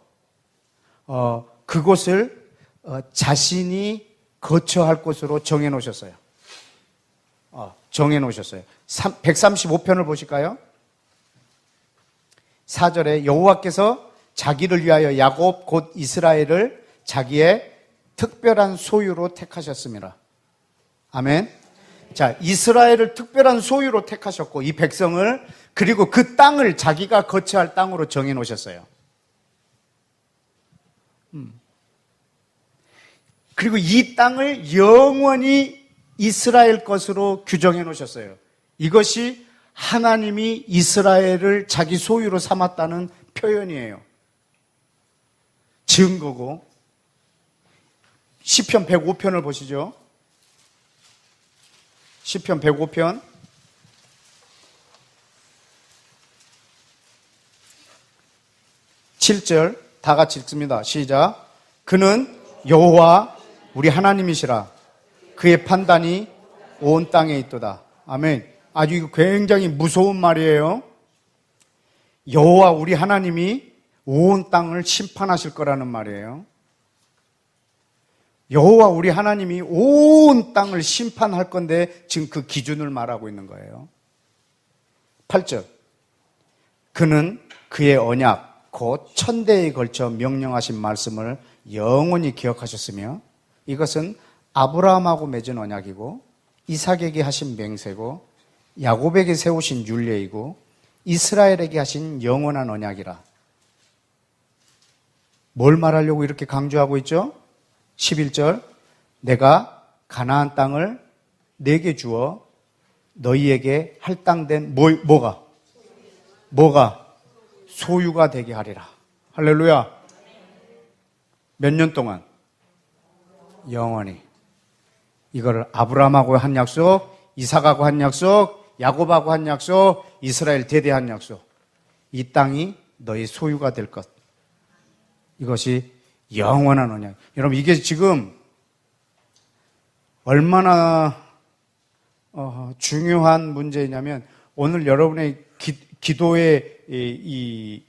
그곳을 자신이 거처할 곳으로 정해 놓으셨어요. 정해 놓으셨어요. 135편을 보실까요? 4절에 여호와께서 자기를 위하여 야곱 곧 이스라엘을 자기의 특별한 소유로 택하셨습니다. 아멘. 자, 이스라엘을 특별한 소유로 택하셨고 이 백성을, 그리고 그 땅을 자기가 거처할 땅으로 정해 놓으셨어요. 그리고 이 땅을 영원히 이스라엘 것으로 규정해 놓으셨어요. 이것이 하나님이 이스라엘을 자기 소유로 삼았다는 표현이에요. 증거고. 시편 105편을 보시죠. 시편 105편 7절 다 같이 읽습니다. 시작. 그는 여호와 우리 하나님이시라. 그의 판단이 온 땅에 있도다. 아멘. 아주 이거 굉장히 무서운 말이에요. 여호와 우리 하나님이 온 땅을 심판하실 거라는 말이에요. 여호와 우리 하나님이 온 땅을 심판할 건데 지금 그 기준을 말하고 있는 거예요. 8절. 그는 그의 언약 곧 천대에 걸쳐 명령하신 말씀을 영원히 기억하셨으며 이것은 아브라함하고 맺은 언약이고 이삭에게 하신 맹세고 야곱에게 세우신 율례이고 이스라엘에게 하신 영원한 언약이라. 뭘 말하려고 이렇게 강조하고 있죠? 11절. 내가 가나안 땅을 내게 주어 너희에게 할당된 뭐가 소유가 되게 하리라. 할렐루야. 몇 년 동안? 영원히. 이거를 아브라함하고 한 약속, 이삭하고 한 약속, 야곱하고 한 약속, 이스라엘 대대 한 약속. 이 땅이 너희 소유가 될 것. 이것이 영원한 언약. 여러분, 이게 지금 얼마나 중요한 문제냐면 오늘 여러분의 기도의 이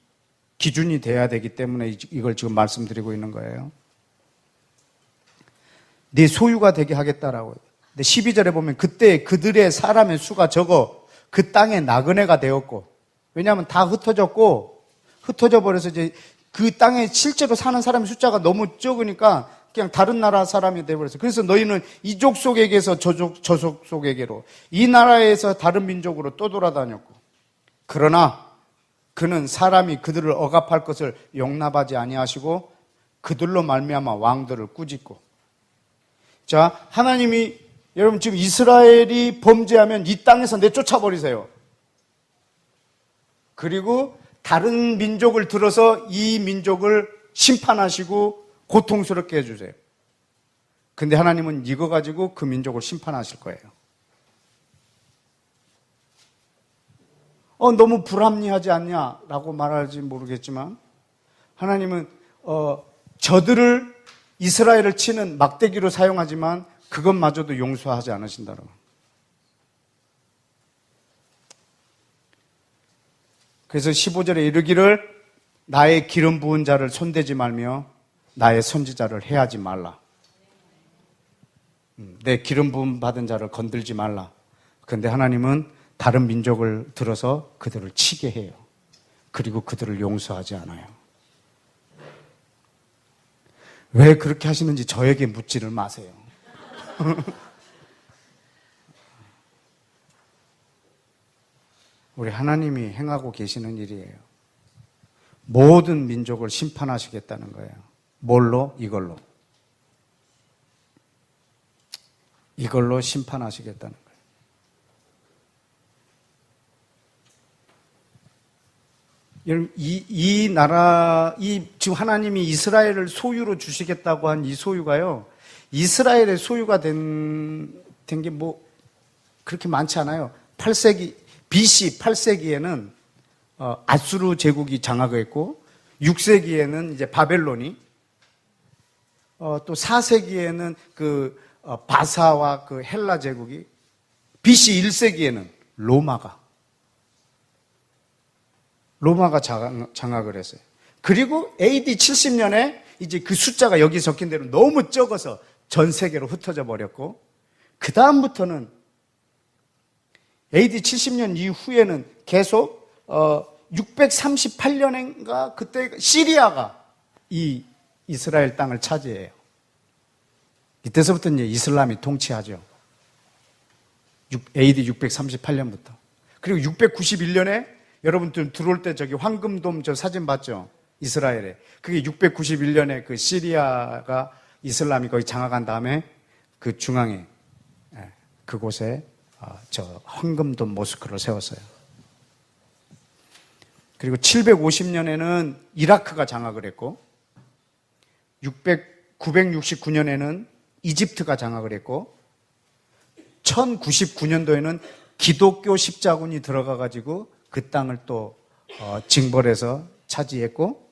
기준이 돼야 되기 때문에 이걸 지금 말씀드리고 있는 거예요. 네 소유가 되게 하겠다라고. 근데 12절에 보면 그때 그들의 사람의 수가 적어 그 땅에 나그네가 되었고, 왜냐하면 다 흩어져 버려서 이제 그 땅에 실제로 사는 사람의 숫자가 너무 적으니까 그냥 다른 나라 사람이 되어버렸어요. 그래서 너희는 이족 속에게서 저족 속에게로, 이 나라에서 다른 민족으로 또 돌아다녔고, 그러나 그는 사람이 그들을 억압할 것을 용납하지 아니하시고 그들로 말미암아 왕들을 꾸짖고. 자, 하나님이 여러분 지금 이스라엘이 범죄하면 이 땅에서 내쫓아 버리세요. 그리고 다른 민족을 들어서 이 민족을 심판하시고 고통스럽게 해주세요. 근데 하나님은 이거 가지고 그 민족을 심판하실 거예요. 너무 불합리하지 않냐라고 말할지 모르겠지만 하나님은 저들을 이스라엘을 치는 막대기로 사용하지만 그것마저도 용서하지 않으신다는 거예요. 그래서 15절에 이르기를 나의 기름 부은 자를 손대지 말며 나의 선지자를 해하지 말라. 내 기름 부음 받은 자를 건들지 말라. 그런데 하나님은 다른 민족을 들어서 그들을 치게 해요. 그리고 그들을 용서하지 않아요. 왜 그렇게 하시는지 저에게 묻지를 마세요. 우리 하나님이 행하고 계시는 일이에요. 모든 민족을 심판하시겠다는 거예요. 뭘로? 이걸로. 이걸로 심판하시겠다는 거예요. 여러분, 이 나라, 지금 하나님이 이스라엘을 소유로 주시겠다고 한 이 소유가요, 이스라엘의 소유가 된 게 뭐, 그렇게 많지 않아요. 8세기, BC 8세기에는, 아수르 제국이 장악을 했고, 6세기에는 이제 바벨론이, 또 4세기에는 바사와 그 헬라 제국이, BC 1세기에는 로마가 장악을 했어요. 그리고 AD 70년에 이제 그 숫자가 여기 적힌 대로 너무 적어서 전 세계로 흩어져 버렸고, 그 다음부터는 AD 70년 이후에는 계속 638년인가 그때 시리아가 이 이스라엘 땅을 차지해요. 이때서부터 이제 이슬람이 통치하죠. AD 638년부터. 그리고 691년에 여러분들 들어올 때 저기 황금돔 저 사진 봤죠? 이스라엘에. 그게 691년에 그 시리아가 이슬람이 거기 장악한 다음에 그 중앙에 그곳에 저 황금돔 모스크를 세웠어요. 그리고 750년에는 이라크가 장악을 했고 969년에는 이집트가 장악을 했고 1099년도에는 기독교 십자군이 들어가 가지고 그 땅을 또 징벌해서 차지했고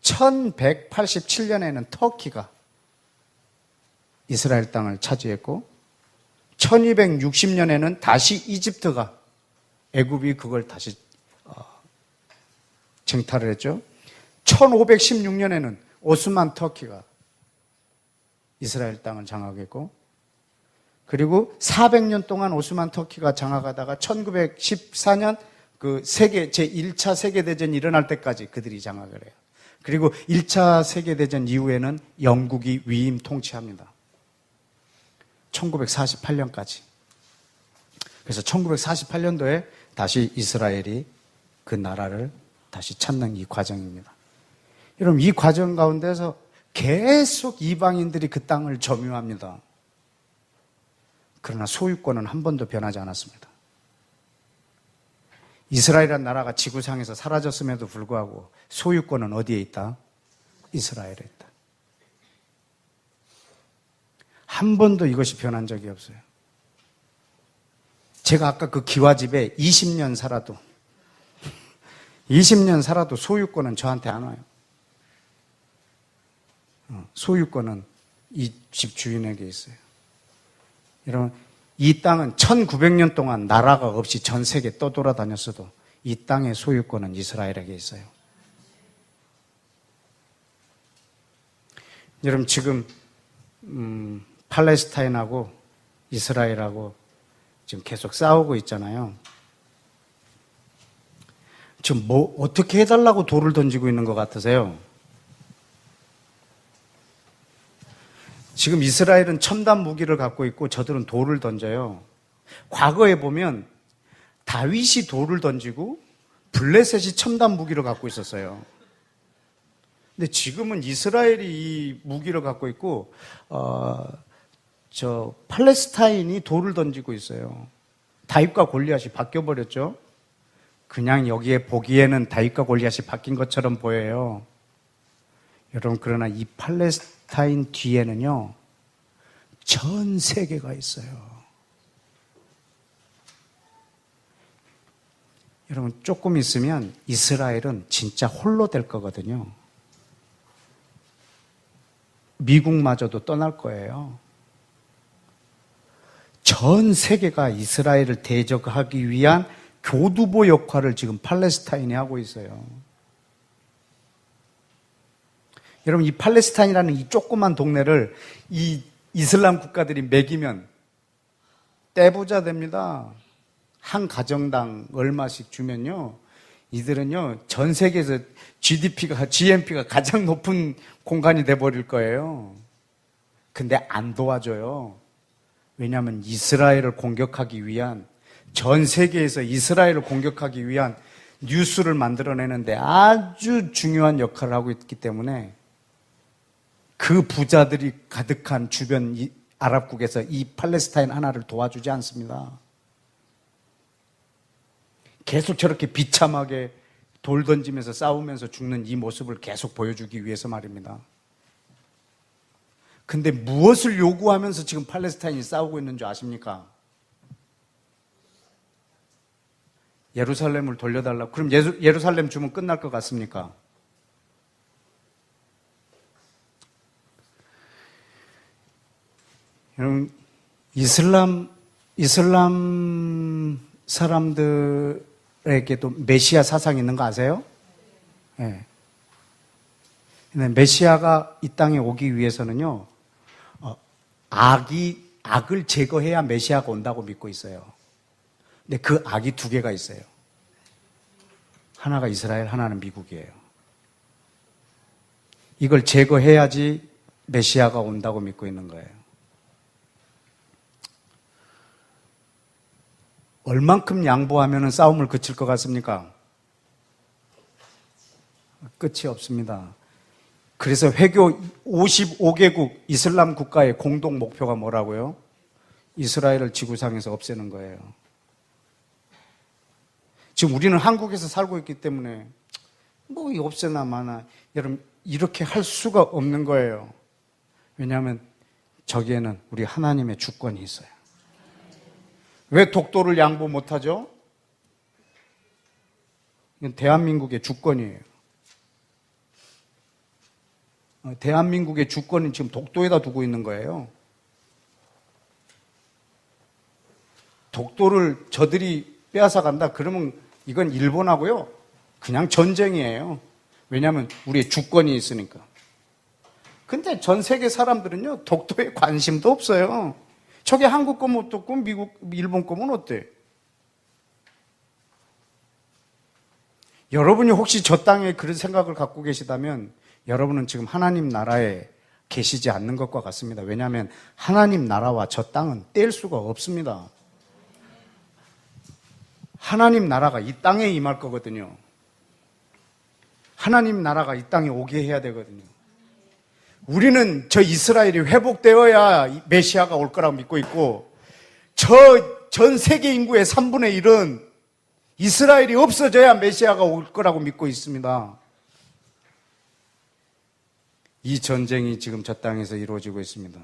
1187년에는 터키가 이스라엘 땅을 차지했고 1260년에는 다시 이집트가 애굽이 그걸 다시 쟁탈을 했죠. 1516년에는 오스만 터키가 이스라엘 땅을 장악했고 그리고 400년 동안 오스만 터키가 장악하다가 1914년 그 제1차 세계대전이 일어날 때까지 그들이 장악을 해요. 그리고 1차 세계대전 이후에는 영국이 위임 통치합니다. 1948년까지. 그래서 1948년도에 다시 이스라엘이 그 나라를 다시 찾는 이 과정입니다. 여러분, 이 과정 가운데서 계속 이방인들이 그 땅을 점유합니다. 그러나 소유권은 한 번도 변하지 않았습니다. 이스라엘이라는 나라가 지구상에서 사라졌음에도 불구하고 소유권은 어디에 있다? 이스라엘에 있다. 한 번도 이것이 변한 적이 없어요. 제가 아까 그 기와집에 20년 살아도 20년 살아도 소유권은 저한테 안 와요. 소유권은 이 집 주인에게 있어요. 여러분, 이 땅은 1900년 동안 나라가 없이 전 세계 떠돌아다녔어도 이 땅의 소유권은 이스라엘에게 있어요. 여러분, 지금 팔레스타인하고 이스라엘하고 지금 계속 싸우고 있잖아요. 지금 어떻게 해달라고 돌을 던지고 있는 것 같으세요? 지금 이스라엘은 첨단 무기를 갖고 있고 저들은 돌을 던져요. 과거에 보면 다윗이 돌을 던지고 블레셋이 첨단 무기를 갖고 있었어요. 근데 지금은 이스라엘이 이 무기를 갖고 있고, 팔레스타인이 돌을 던지고 있어요. 다윗과 골리앗이 바뀌어버렸죠. 그냥 여기에 보기에는 다윗과 골리앗이 바뀐 것처럼 보여요. 여러분, 그러나 이 팔레스타인 뒤에는요, 전 세계가 있어요. 여러분, 조금 있으면 이스라엘은 진짜 홀로 될 거거든요. 미국마저도 떠날 거예요. 전 세계가 이스라엘을 대적하기 위한 교두보 역할을 지금 팔레스타인이 하고 있어요. 여러분, 이 팔레스타인이라는 이 조그만 동네를 이 이슬람 국가들이 매기면 떼부자 됩니다. 한 가정당 얼마씩 주면요, 이들은요, 전 세계에서 GNP가 가장 높은 공간이 돼버릴 거예요. 근데 안 도와줘요. 왜냐하면 이스라엘을 공격하기 위한, 전 세계에서 이스라엘을 공격하기 위한 뉴스를 만들어내는데 아주 중요한 역할을 하고 있기 때문에 그 부자들이 가득한 주변 아랍국에서 이 팔레스타인 하나를 도와주지 않습니다. 계속 저렇게 비참하게 돌 던지면서 싸우면서 죽는 이 모습을 계속 보여주기 위해서 말입니다. 근데 무엇을 요구하면서 지금 팔레스타인이 싸우고 있는 줄 아십니까? 예루살렘을 돌려달라고. 그럼 예루살렘 주면 끝날 것 같습니까? 여러분, 이슬람 사람들에게도 메시아 사상이 있는 거 아세요? 네. 근데 메시아가 이 땅에 오기 위해서는요, 악을 제거해야 메시아가 온다고 믿고 있어요. 근데 그 악이 두 개가 있어요. 하나가 이스라엘, 하나는 미국이에요. 이걸 제거해야지 메시아가 온다고 믿고 있는 거예요. 얼만큼 양보하면 싸움을 그칠 것 같습니까? 끝이 없습니다. 그래서 회교 55개국 이슬람 국가의 공동 목표가 뭐라고요? 이스라엘을 지구상에서 없애는 거예요. 지금 우리는 한국에서 살고 있기 때문에 뭐 없애나 마나, 여러분, 이렇게 할 수가 없는 거예요. 왜냐하면 저기에는 우리 하나님의 주권이 있어요. 왜 독도를 양보 못하죠? 이건 대한민국의 주권이에요. 대한민국의 주권은 지금 독도에다 두고 있는 거예요. 독도를 저들이 빼앗아 간다 그러면 이건 일본하고요, 그냥 전쟁이에요. 왜냐하면 우리의 주권이 있으니까. 근데 전 세계 사람들은요, 독도에 관심도 없어요. 저게 한국 거면 어떻고 일본 거면 어때? 여러분이 혹시 저 땅에 그런 생각을 갖고 계시다면 여러분은 지금 하나님 나라에 계시지 않는 것과 같습니다. 왜냐하면 하나님 나라와 저 땅은 뗄 수가 없습니다. 하나님 나라가 이 땅에 임할 거거든요. 하나님 나라가 이 땅에 오게 해야 되거든요. 우리는 저 이스라엘이 회복되어야 메시아가 올 거라고 믿고 있고, 저 전 세계 인구의 3분의 1은 이스라엘이 없어져야 메시아가 올 거라고 믿고 있습니다. 이 전쟁이 지금 저 땅에서 이루어지고 있습니다.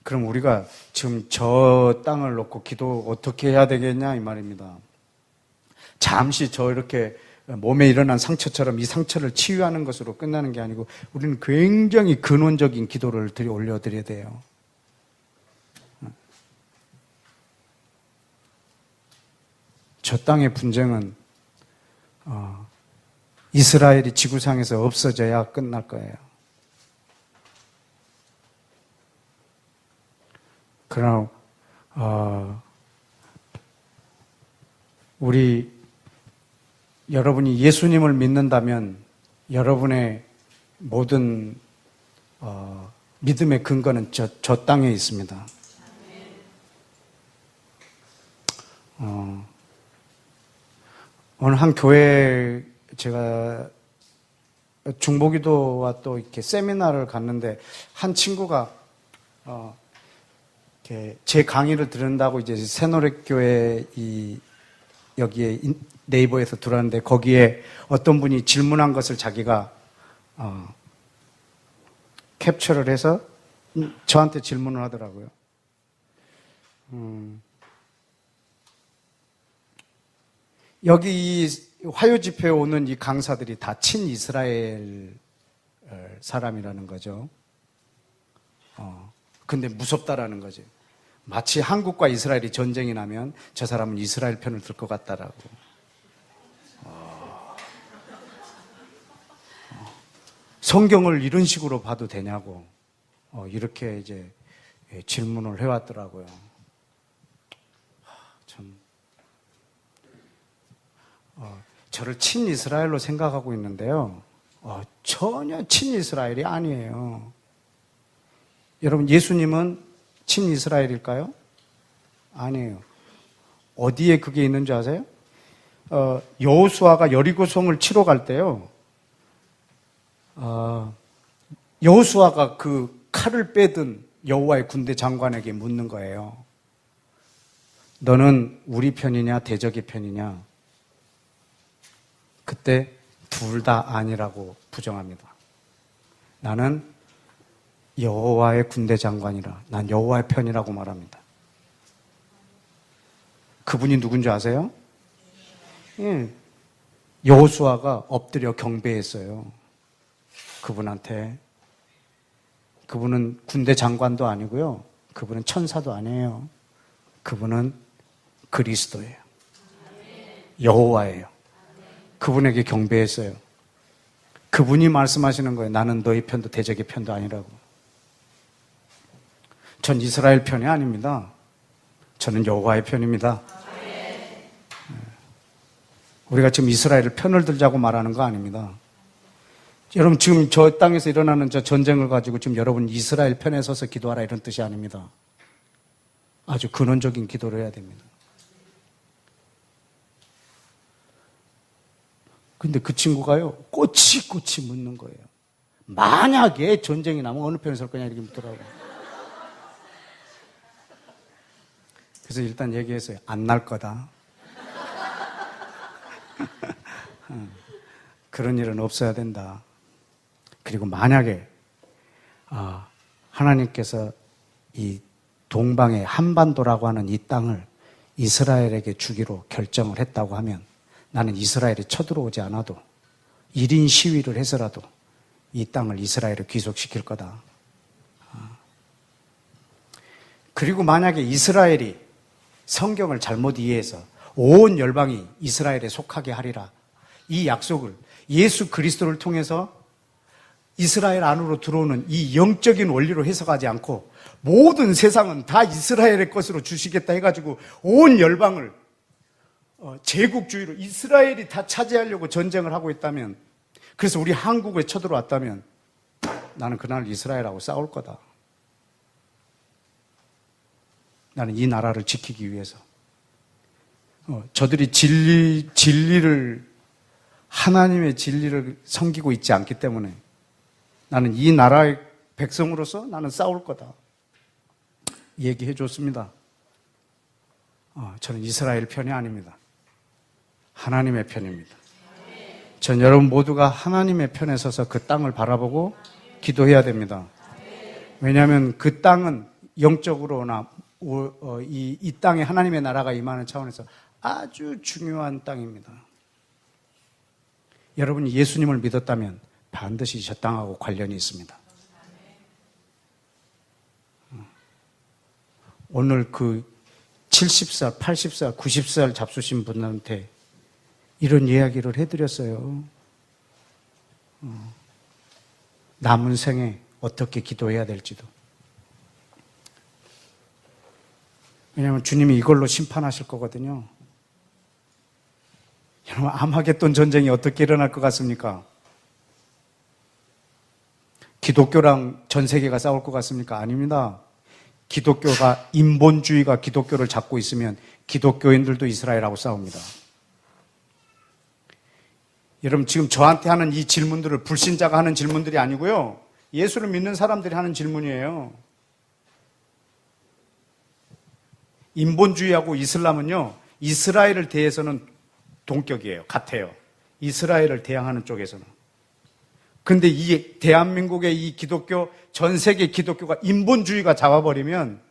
그럼 우리가 지금 저 땅을 놓고 기도 어떻게 해야 되겠냐 이 말입니다. 잠시 저 이렇게 몸에 일어난 상처처럼 이 상처를 치유하는 것으로 끝나는 게 아니고 우리는 굉장히 근원적인 기도를 올려드려야 돼요. 저 땅의 분쟁은 이스라엘이 지구상에서 없어져야 끝날 거예요. 그러나 여러분이 예수님을 믿는다면 여러분의 모든 믿음의 근거는 저 땅에 있습니다. 어느 한 교회 제가 중보기도와 또 이렇게 세미나를 갔는데 한 친구가 이렇게 제 강의를 들은다고 이제 새노래교회 여기에 네이버에서 들어왔는데 거기에 어떤 분이 질문한 것을 자기가 캡처를 해서 저한테 질문을 하더라고요. 여기 이 화요 집회에 오는 이 강사들이 다 친이스라엘 사람이라는 거죠. 근데 무섭다라는 거죠. 마치 한국과 이스라엘이 전쟁이 나면 저 사람은 이스라엘 편을 들 것 같다라고. 성경을 이런 식으로 봐도 되냐고 이렇게 이제 질문을 해왔더라고요. 참 저를 친이스라엘로 생각하고 있는데요. 전혀 친이스라엘이 아니에요. 여러분, 예수님은 친이스라엘일까요? 아니에요. 어디에 그게 있는 줄 아세요? 여호수아가 여리고성을 치러 갈 때요. 여호수아가 그 칼을 빼든 여호와의 군대 장관에게 묻는 거예요. 너는 우리 편이냐 대적의 편이냐? 그때 둘 다 아니라고 부정합니다. 나는 여호와의 군대 장관이라 난 여호와의 편이라고 말합니다. 그분이 누군지 아세요? 예. 여호수아가 엎드려 경배했어요. 그분한테. 그분은 군대 장관도 아니고요. 그분은 천사도 아니에요. 그분은 그리스도예요. 여호와예요. 그분에게 경배했어요. 그분이 말씀하시는 거예요. 나는 너희 편도 대적의 편도 아니라고. 전 이스라엘 편이 아닙니다. 저는 여호와의 편입니다. 우리가 지금 이스라엘 편을 들자고 말하는 거 아닙니다. 여러분, 지금 저 땅에서 일어나는 저 전쟁을 가지고 지금 여러분 이스라엘 편에 서서 기도하라 이런 뜻이 아닙니다. 아주 근원적인 기도를 해야 됩니다. 근데 그 친구가요, 꼬치꼬치 묻는 거예요. 만약에 전쟁이 나면 어느 편에 설 거냐 이렇게 묻더라고요. 그래서 일단 얘기했어요. 안 날 거다. 그런 일은 없어야 된다. 그리고 만약에 하나님께서 이 동방의 한반도라고 하는 이 땅을 이스라엘에게 주기로 결정을 했다고 하면 나는 이스라엘이 쳐들어오지 않아도 1인 시위를 해서라도 이 땅을 이스라엘에 귀속시킬 거다. 그리고 만약에 이스라엘이 성경을 잘못 이해해서 온 열방이 이스라엘에 속하게 하리라. 이 약속을 예수 그리스도를 통해서 이스라엘 안으로 들어오는 이 영적인 원리로 해석하지 않고 모든 세상은 다 이스라엘의 것으로 주시겠다 해가지고 온 열방을 제국주의로 이스라엘이 다 차지하려고 전쟁을 하고 있다면, 그래서 우리 한국에 쳐들어왔다면 나는 그날 이스라엘하고 싸울 거다. 나는 이 나라를 지키기 위해서. 저들이 진리를, 하나님의 진리를 섬기고 있지 않기 때문에 나는 이 나라의 백성으로서 나는 싸울 거다. 얘기해 줬습니다. 저는 이스라엘 편이 아닙니다. 하나님의 편입니다. 전 여러분 모두가 하나님의 편에 서서 그 땅을 바라보고 기도해야 됩니다. 왜냐하면 그 땅은 영적으로나 이 땅에 하나님의 나라가 임하는 차원에서 아주 중요한 땅입니다. 여러분이 예수님을 믿었다면 반드시 저 땅하고 관련이 있습니다. 오늘 그 70살, 80살, 90살 잡수신 분한테 이런 이야기를 해드렸어요. 남은 생에 어떻게 기도해야 될지도. 왜냐하면 주님이 이걸로 심판하실 거거든요. 여러분, 아마겟돈 전쟁이 어떻게 일어날 것 같습니까? 기독교랑 전 세계가 싸울 것 같습니까? 아닙니다. 기독교가, 인본주의가 기독교를 잡고 있으면 기독교인들도 이스라엘하고 싸웁니다. 여러분 지금 저한테 하는 이 질문들을 불신자가 하는 질문들이 아니고요. 예수를 믿는 사람들이 하는 질문이에요. 인본주의하고 이슬람은요. 이스라엘을 대해서는 동격이에요. 같아요. 이스라엘을 대항하는 쪽에서는. 근데 이 대한민국의 이 기독교, 전 세계 기독교가 인본주의가 잡아버리면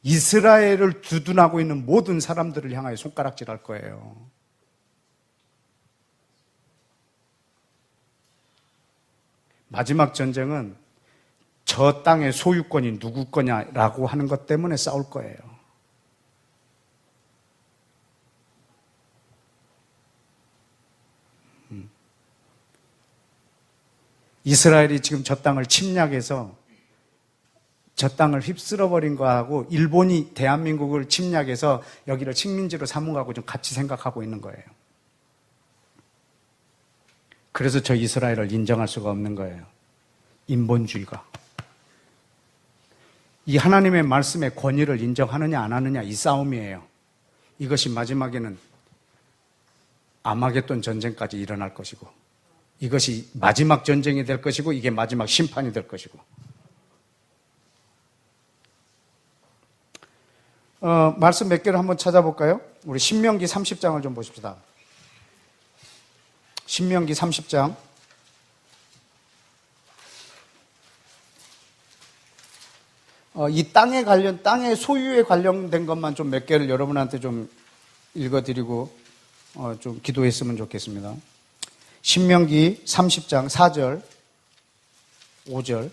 이스라엘을 두둔하고 있는 모든 사람들을 향하여 손가락질할 거예요. 마지막 전쟁은 저 땅의 소유권이 누구 거냐라고 하는 것 때문에 싸울 거예요. 이스라엘이 지금 저 땅을 침략해서 저 땅을 휩쓸어버린 거하고 일본이 대한민국을 침략해서 여기를 식민지로 삼은 거하고 좀 같이 생각하고 있는 거예요. 그래서 저 이스라엘을 인정할 수가 없는 거예요. 인본주의가. 이 하나님의 말씀의 권위를 인정하느냐 안 하느냐 이 싸움이에요. 이것이 마지막에는 아마겟돈 전쟁까지 일어날 것이고 이것이 마지막 전쟁이 될 것이고 이게 마지막 심판이 될 것이고 말씀 몇 개를 한번 찾아볼까요? 우리 신명기 30장을 좀 보십시다. 신명기 30장 이 땅의 소유에 관련된 것만 좀 몇 개를 여러분한테 좀 읽어드리고 좀 기도했으면 좋겠습니다. 신명기 30장 4절 5절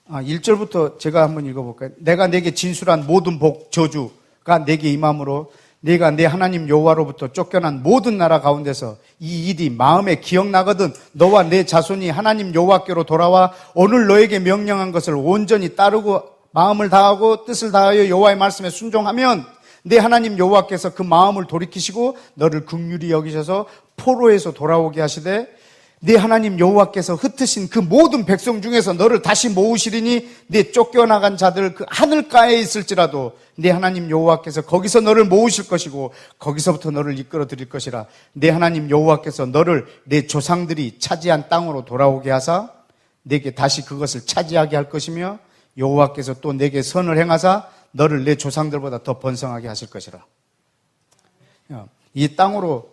1절부터 제가 한번 읽어볼까요? 내가 내게 진술한 모든 복 저주가 내게 임함으로 네가 내 하나님 여호와로부터 쫓겨난 모든 나라 가운데서 이 일이 마음에 기억나거든 너와 내 자손이 하나님 여호와께로 돌아와 오늘 너에게 명령한 것을 온전히 따르고 마음을 다하고 뜻을 다하여 여호와의 말씀에 순종하면 내 하나님 여호와께서 그 마음을 돌이키시고 너를 긍휼히 여기셔서 포로에서 돌아오게 하시되 네 하나님 여호와께서 흩으신 그 모든 백성 중에서 너를 다시 모으시리니 네 쫓겨나간 자들 그 하늘가에 있을지라도 네 하나님 여호와께서 거기서 너를 모으실 것이고 거기서부터 너를 이끌어 드릴 것이라. 네 하나님 여호와께서 너를 내 조상들이 차지한 땅으로 돌아오게 하사 내게 다시 그것을 차지하게 할 것이며 여호와께서 또 내게 선을 행하사 너를 내 조상들보다 더 번성하게 하실 것이라. 이 땅으로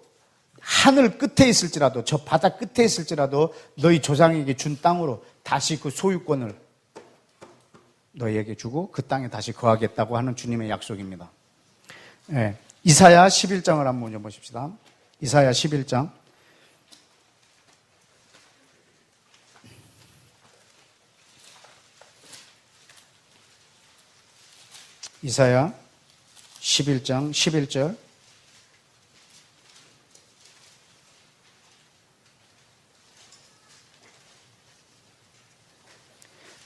하늘 끝에 있을지라도 저 바다 끝에 있을지라도 너희 조상에게 준 땅으로 다시 그 소유권을 너희에게 주고 그 땅에 다시 거하겠다고 하는 주님의 약속입니다. 네. 이사야 11장을 한번 먼저 보십시다. 이사야 11장 이사야 11장 11절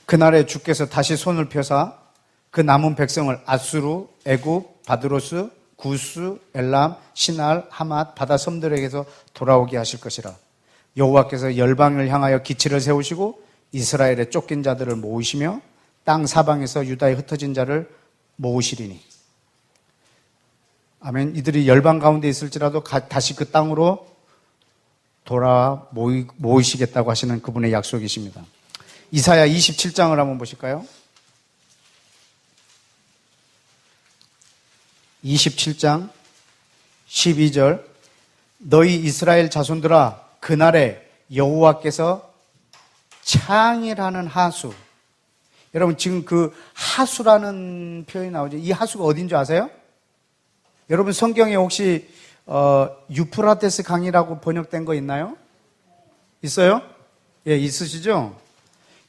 그날에 주께서 다시 손을 펴사 그 남은 백성을 아수르, 애굽, 바드로스, 구스, 엘람, 시날, 하맛, 바다 섬들에게서 돌아오게 하실 것이라. 여호와께서 열방을 향하여 기치를 세우시고 이스라엘의 쫓긴 자들을 모으시며 땅 사방에서 유다에 흩어진 자를 모으시리니. 아멘. 이들이 열방 가운데 있을지라도 다시 그 땅으로 돌아와 모이시겠다고 하시는 그분의 약속이십니다. 이사야 27장을 한번 보실까요? 27장 12절 너희 이스라엘 자손들아 그날에 여호와께서 창이라는 하수. 여러분 지금 그 하수라는 표현이 나오죠. 이 하수가 어딘 줄 아세요? 여러분 성경에 혹시 유프라테스 강이라고 번역된 거 있나요? 있어요? 예, 있으시죠?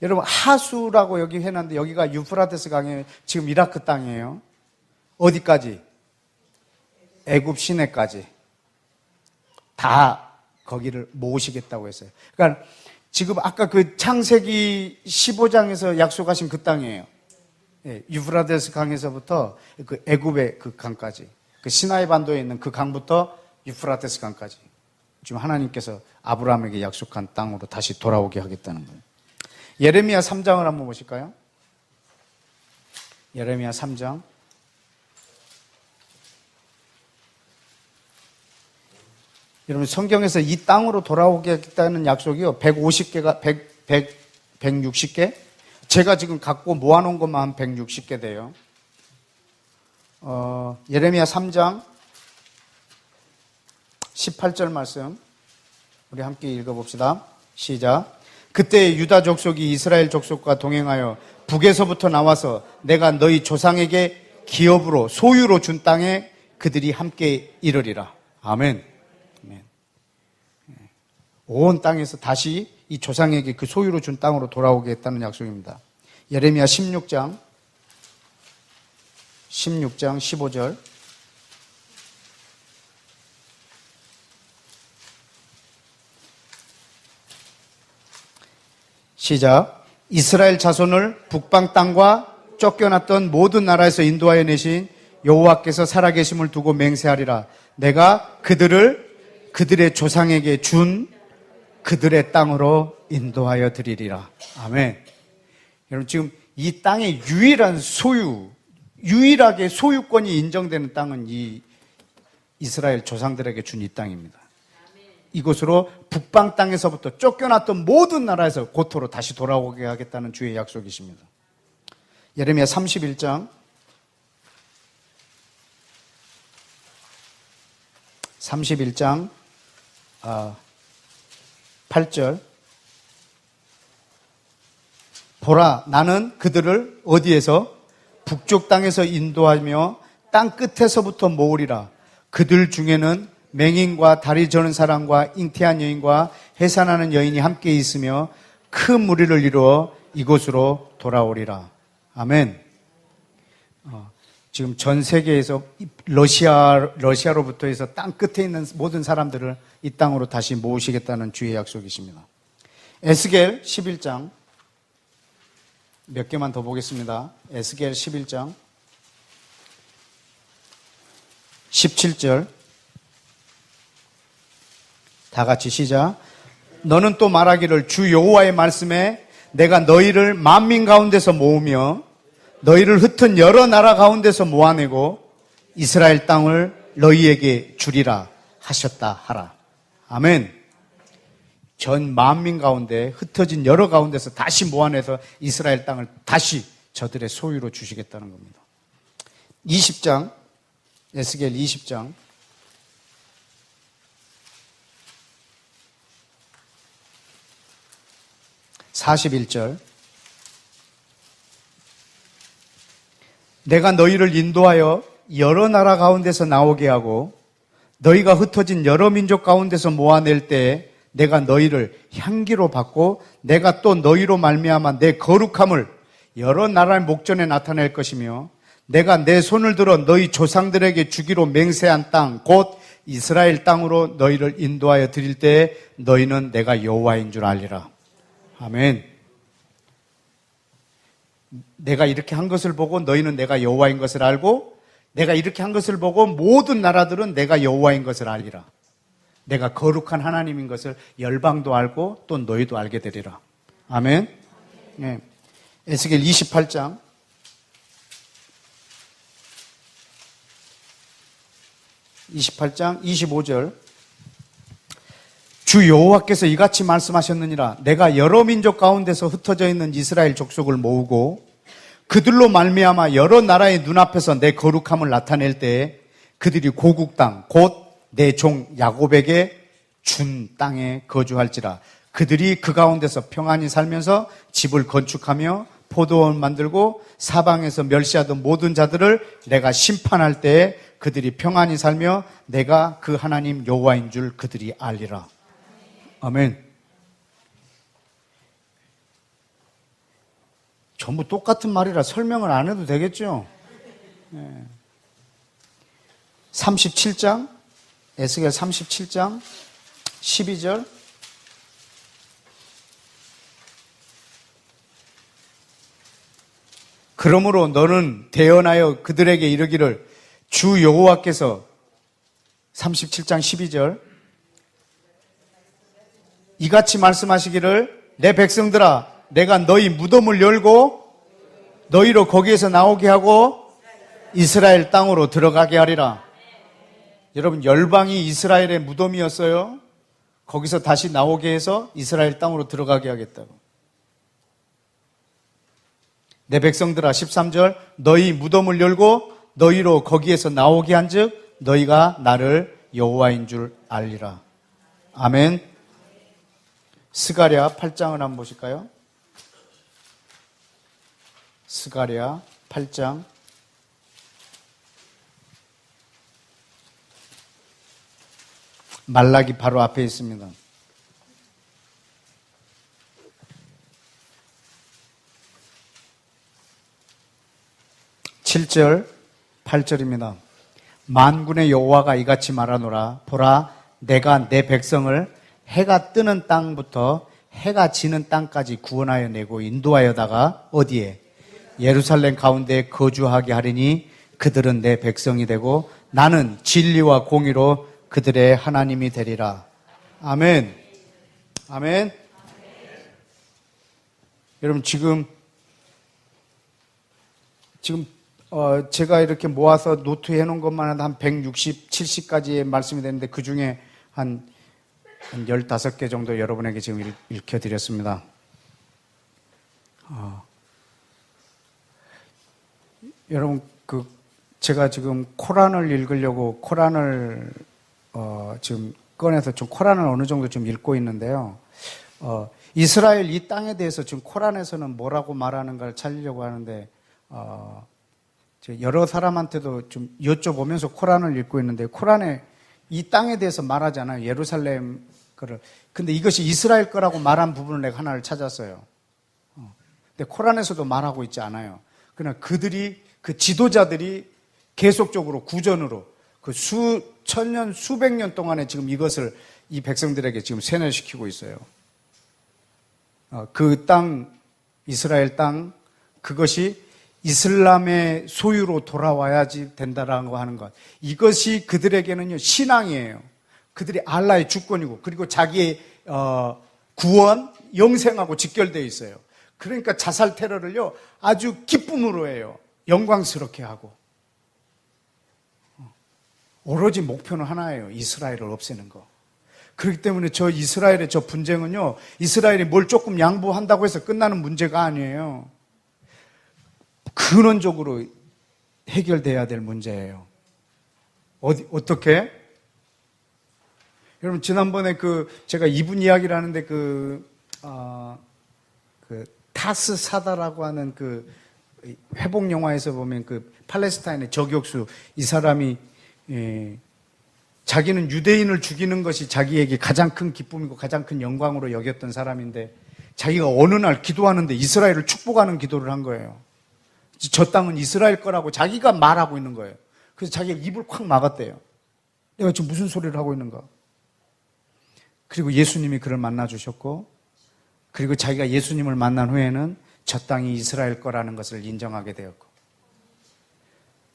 여러분 하수라고 여기 해놨는데 여기가 유프라테스 강이에요. 지금 이라크 땅이에요. 어디까지? 애굽 시내까지 다 거기를 모으시겠다고 했어요. 그러니까 지금 아까 그 창세기 15장에서 약속하신 그 땅이에요. 예, 유프라테스 강에서부터 그 애굽의 그 강까지, 그 시나이 반도에 있는 그 강부터 유프라테스 강까지 지금 하나님께서 아브라함에게 약속한 땅으로 다시 돌아오게 하겠다는 거예요. 예레미야 3장을 한번 보실까요? 예레미야 3장 여러분 성경에서 이 땅으로 돌아오겠다는 약속이요 150개가 160개? 제가 지금 갖고 모아놓은 것만 한 160개 돼요. 예레미야 3장 18절 말씀 우리 함께 읽어봅시다. 시작. 그때 유다 족속이 이스라엘 족속과 동행하여 북에서부터 나와서 내가 너희 조상에게 기업으로 소유로 준 땅에 그들이 함께 이르리라. 아멘. 온 땅에서 다시 이 조상에게 그 소유로 준 땅으로 돌아오겠다는 약속입니다. 예레미야 16장 15절 시작. 이스라엘 자손을 북방 땅과 쫓겨났던 모든 나라에서 인도하여 내신 여호와께서 살아계심을 두고 맹세하리라. 내가 그들의 조상에게 준 그들의 땅으로 인도하여 드리리라. 아멘. 여러분 지금 이 땅의 유일하게 소유권이 인정되는 땅은 이 이스라엘 조상들에게 준 이 땅입니다. 이곳으로 북방 땅에서부터 쫓겨났던 모든 나라에서 고토로 다시 돌아오게 하겠다는 주의 약속이십니다. 예레미야 31장 8절 보라 나는 그들을 어디에서 북쪽 땅에서 인도하며 땅 끝에서부터 모으리라. 그들 중에는 맹인과 다리 저는 사람과 잉태한 여인과 해산하는 여인이 함께 있으며 큰 무리를 이루어 이곳으로 돌아오리라. 아멘. 지금 전 세계에서 러시아로부터 해서 땅 끝에 있는 모든 사람들을 이 땅으로 다시 모으시겠다는 주의 약속이십니다. 에스겔 11장 몇 개만 더 보겠습니다. 에스겔 11장 17절 다 같이 시작. 너는 또 말하기를 주 여호와의 말씀에 내가 너희를 만민 가운데서 모으며 너희를 흩은 여러 나라 가운데서 모아내고 이스라엘 땅을 너희에게 주리라 하셨다 하라. 아멘. 전 만민 가운데 흩어진 여러 가운데서 다시 모아내서 이스라엘 땅을 다시 저들의 소유로 주시겠다는 겁니다. 20장 에스겔 20장 41절 내가 너희를 인도하여 여러 나라 가운데서 나오게 하고 너희가 흩어진 여러 민족 가운데서 모아낼 때에 내가 너희를 향기로 받고 내가 또 너희로 말미암아 내 거룩함을 여러 나라의 목전에 나타낼 것이며 내가 내 손을 들어 너희 조상들에게 주기로 맹세한 땅 곧 이스라엘 땅으로 너희를 인도하여 드릴 때에 너희는 내가 여호와인 줄 알리라. 아멘. 내가 이렇게 한 것을 보고 너희는 내가 여호와인 것을 알고 내가 이렇게 한 것을 보고 모든 나라들은 내가 여호와인 것을 알리라. 내가 거룩한 하나님인 것을 열방도 알고 또 너희도 알게 되리라. 아멘. 네. 에스겔 28장 25절 주 여호와께서 이같이 말씀하셨느니라. 내가 여러 민족 가운데서 흩어져 있는 이스라엘 족속을 모으고 그들로 말미암아 여러 나라의 눈앞에서 내 거룩함을 나타낼 때에 그들이 고국 땅 곧 내 종 야곱에게 준 땅에 거주할지라. 그들이 그 가운데서 평안히 살면서 집을 건축하며 포도원 만들고 사방에서 멸시하던 모든 자들을 내가 심판할 때에 그들이 평안히 살며 내가 그 하나님 여호와인 줄 그들이 알리라. 아멘. 전부 똑같은 말이라 설명을 안 해도 되겠죠? 37장 에스겔 37장 12절 그러므로 너는 대언하여 그들에게 이르기를 주 여호와께서 37장 12절 이같이 말씀하시기를 내 백성들아 내가 너희 무덤을 열고 너희로 거기에서 나오게 하고 이스라엘 땅으로 들어가게 하리라. 여러분, 열방이 이스라엘의 무덤이었어요. 거기서 다시 나오게 해서 이스라엘 땅으로 들어가게 하겠다고. 내 백성들아, 13절, 너희 무덤을 열고 너희로 거기에서 나오게 한즉 너희가 나를 여호와인 줄 알리라. 아멘. 스가랴 8장을 한번 보실까요? 스가랴 8장. 말라기 바로 앞에 있습니다. 7절, 8절입니다. 만군의 여호와가 이같이 말하노라. 보라, 내가 내 백성을 해가 뜨는 땅부터 해가 지는 땅까지 구원하여 내고 인도하여다가 어디에? 예루살렘 가운데 거주하게 하리니 그들은 내 백성이 되고 나는 진리와 공의로 그들의 하나님이 되리라. 아멘. 아멘. 여러분, 지금 제가 이렇게 모아서 노트해 놓은 것만 해도 한 160, 70까지의 말씀이 되는데 그 중에 한 15개 정도 여러분에게 지금 읽혀드렸습니다. 여러분, 제가 지금 코란을 읽으려고 코란을 지금 꺼내서 좀 코란을 어느 정도 좀 읽고 있는데요. 이스라엘 이 땅에 대해서 지금 코란에서는 뭐라고 말하는가를 찾으려고 하는데, 여러 사람한테도 좀 여쭤보면서 코란을 읽고 있는데, 코란에 이 땅에 대해서 말하잖아요. 예루살렘 거를. 근데 이것이 이스라엘 거라고 말한 부분을 내가 하나를 찾았어요. 근데 코란에서도 말하고 있지 않아요. 그러나 그 지도자들이 계속적으로 구전으로 그 수천 년, 수백 년 동안에 지금 이것을 이 백성들에게 지금 세뇌시키고 있어요. 그 땅, 이스라엘 땅, 그것이 이슬람의 소유로 돌아와야지 된다라고 하는 것. 이것이 그들에게는요, 신앙이에요. 그들이 알라의 주권이고, 그리고 자기의 구원, 영생하고 직결되어 있어요. 그러니까 자살 테러를요, 아주 기쁨으로 해요. 영광스럽게 하고. 오로지 목표는 하나예요. 이스라엘을 없애는 거. 그렇기 때문에 저 이스라엘의 저 분쟁은요, 이스라엘이 뭘 조금 양보한다고 해서 끝나는 문제가 아니에요. 근원적으로 해결돼야 될 문제예요. 어떻게? 여러분, 지난번에 제가 이분 이야기를 하는데 타스 사다라고 하는 회복 영화에서 보면 팔레스타인의 저격수, 이 사람이, 자기는 유대인을 죽이는 것이 자기에게 가장 큰 기쁨이고 가장 큰 영광으로 여겼던 사람인데, 자기가 어느 날 기도하는데 이스라엘을 축복하는 기도를 한 거예요. 저 땅은 이스라엘 거라고 자기가 말하고 있는 거예요. 그래서 자기가 입을 콱 막았대요. 내가 지금 무슨 소리를 하고 있는가? 그리고 예수님이 그를 만나주셨고, 그리고 자기가 예수님을 만난 후에는 저 땅이 이스라엘 거라는 것을 인정하게 되었고,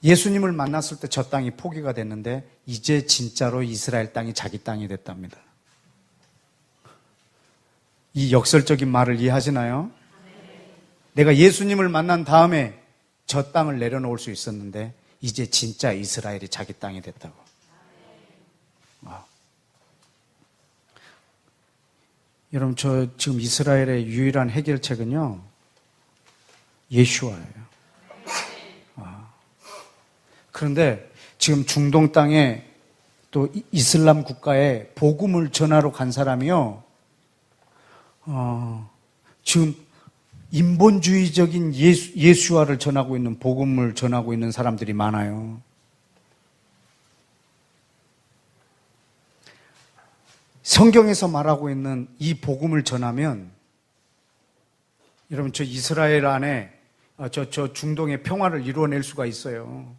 예수님을 만났을 때 저 땅이 포기가 됐는데 이제 진짜로 이스라엘 땅이 자기 땅이 됐답니다. 이 역설적인 말을 이해하시나요? 내가 예수님을 만난 다음에 저 땅을 내려놓을 수 있었는데 이제 진짜 이스라엘이 자기 땅이 됐다고. 여러분, 저 지금 이스라엘의 유일한 해결책은요, 예수와예요. 그런데 지금 중동 땅에 또 이슬람 국가에 복음을 전하러 간 사람이요, 지금 인본주의적인 예수화를 전하고 있는, 복음을 전하고 있는 사람들이 많아요. 성경에서 말하고 있는 이 복음을 전하면, 여러분, 저 이스라엘 안에 저 중동의 평화를 이루어낼 수가 있어요.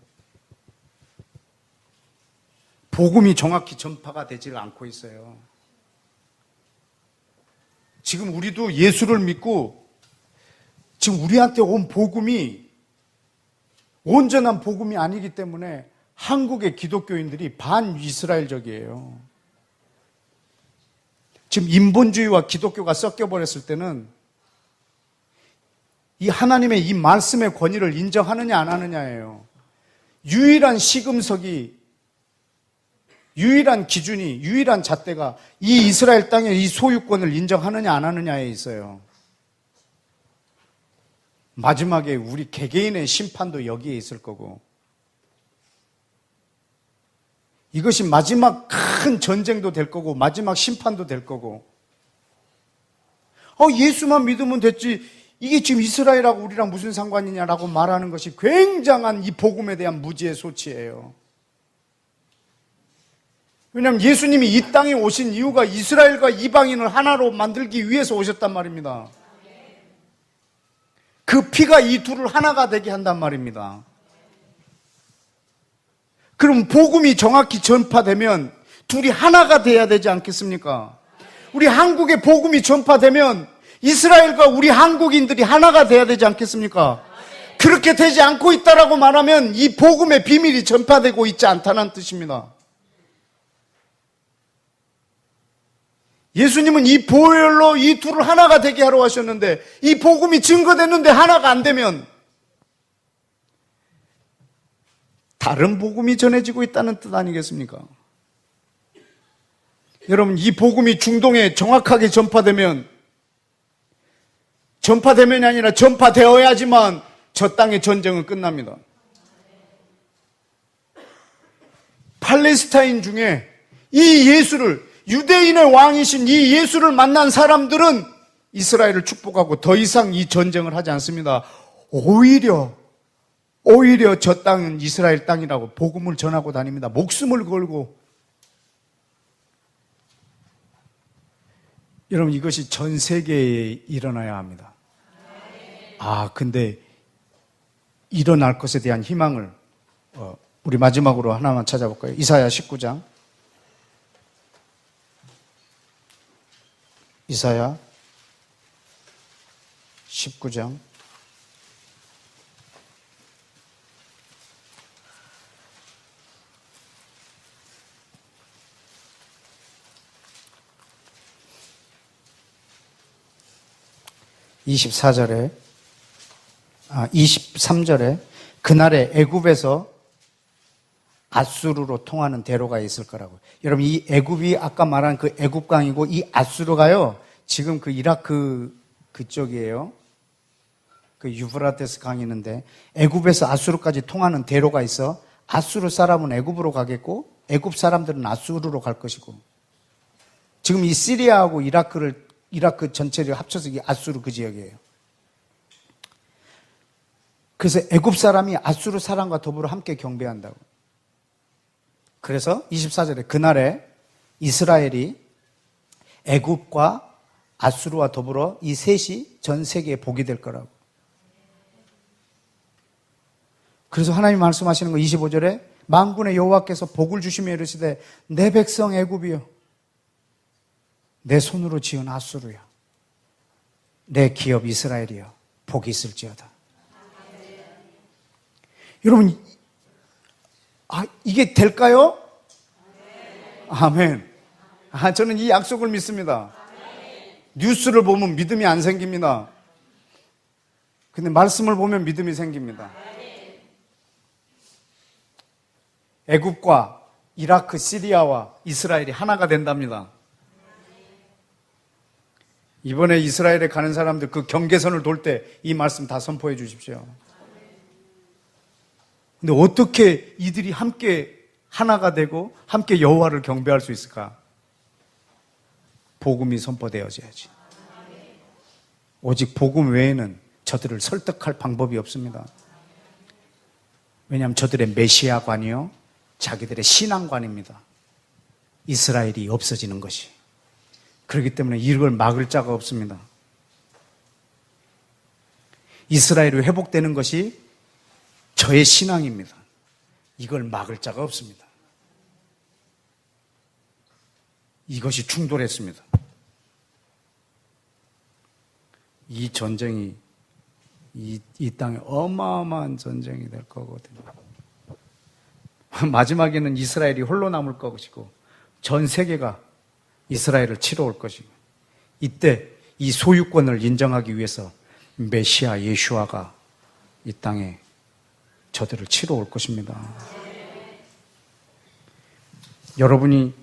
복음이 정확히 전파가 되지 않고 있어요. 지금 우리도 예수를 믿고 지금 우리한테 온 복음이 온전한 복음이 아니기 때문에 한국의 기독교인들이 반이스라엘적이에요. 지금 인본주의와 기독교가 섞여버렸을 때는 이 하나님의 이 말씀의 권위를 인정하느냐 안 하느냐예요. 유일한 시금석이 유일한 기준이, 유일한 잣대가 이 이스라엘 땅의 이 소유권을 인정하느냐 안 하느냐에 있어요. 마지막에 우리 개개인의 심판도 여기에 있을 거고, 이것이 마지막 큰 전쟁도 될 거고 마지막 심판도 될 거고, 예수만 믿으면 됐지, 이게 지금 이스라엘하고 우리랑 무슨 상관이냐라고 말하는 것이 굉장한 이 복음에 대한 무지의 소치예요. 왜냐하면 예수님이 이 땅에 오신 이유가 이스라엘과 이방인을 하나로 만들기 위해서 오셨단 말입니다. 그 피가 이 둘을 하나가 되게 한단 말입니다. 그럼 복음이 정확히 전파되면 둘이 하나가 돼야 되지 않겠습니까? 우리 한국에 복음이 전파되면 이스라엘과 우리 한국인들이 하나가 돼야 되지 않겠습니까? 그렇게 되지 않고 있다라고 말하면 이 복음의 비밀이 전파되고 있지 않다는 뜻입니다. 예수님은 이 보혈로 이 둘을 하나가 되게 하러 하셨는데, 이 복음이 증거됐는데 하나가 안 되면 다른 복음이 전해지고 있다는 뜻 아니겠습니까? 여러분, 이 복음이 중동에 정확하게 전파되면이 아니라 전파되어야지만 저 땅의 전쟁은 끝납니다. 팔레스타인 중에 이 예수를, 유대인의 왕이신 이 예수를 만난 사람들은 이스라엘을 축복하고 더 이상 이 전쟁을 하지 않습니다. 오히려 저 땅은 이스라엘 땅이라고 복음을 전하고 다닙니다. 목숨을 걸고. 여러분, 이것이 전 세계에 일어나야 합니다. 근데 일어날 것에 대한 희망을 우리 마지막으로 하나만 찾아볼까요? 이사야 19장. 이사야 19장 23절에 그날에 애굽에서 아수르로 통하는 대로가 있을 거라고. 여러분, 이 애굽이 아까 말한 그 애굽강이고, 이 아수르가요, 지금 그 이라크 그쪽이에요. 그 유브라테스 강이 있는데, 애굽에서 아수르까지 통하는 대로가 있어. 아수르 사람은 애굽으로 가겠고, 애굽 사람들은 아수르로 갈 것이고, 지금 이 시리아하고 이라크 전체를 합쳐서 이 아수르 그 지역이에요. 그래서 애굽 사람이 아수르 사람과 더불어 함께 경배한다고. 그래서 24절에 그날에 이스라엘이 애굽과 아수르와 더불어 이 셋이 전 세계에 복이 될 거라고. 그래서 하나님이 말씀하시는 거 25절에 만군의 여호와께서 복을 주시며 이르시되 내 백성 애굽이여, 내 손으로 지은 아수르여, 내 기업 이스라엘이여, 복이 있을지어다. 여러분, 이게 될까요? 아멘. 저는 이 약속을 믿습니다. 뉴스를 보면 믿음이 안 생깁니다. 근데 말씀을 보면 믿음이 생깁니다. 애굽과 이라크, 시리아와 이스라엘이 하나가 된답니다. 이번에 이스라엘에 가는 사람들 그 경계선을 돌 때 이 말씀 다 선포해 주십시오. 근데 어떻게 이들이 함께 하나가 되고 함께 여호와를 경배할 수 있을까? 복음이 선포되어져야지. 오직 복음 외에는 저들을 설득할 방법이 없습니다. 왜냐하면 저들의 메시아관이요, 자기들의 신앙관입니다. 이스라엘이 없어지는 것이. 그렇기 때문에 이걸 막을 자가 없습니다. 이스라엘이 회복되는 것이 저의 신앙입니다. 이걸 막을 자가 없습니다. 이것이 충돌했습니다. 이 전쟁이 이 땅에 어마어마한 전쟁이 될 거거든요. 마지막에는 이스라엘이 홀로 남을 것이고 전 세계가 이스라엘을 치러 올 것이고, 이때 이 소유권을 인정하기 위해서 메시아 예수아가 이 땅에 저들을 치러 올 것입니다. 여러분이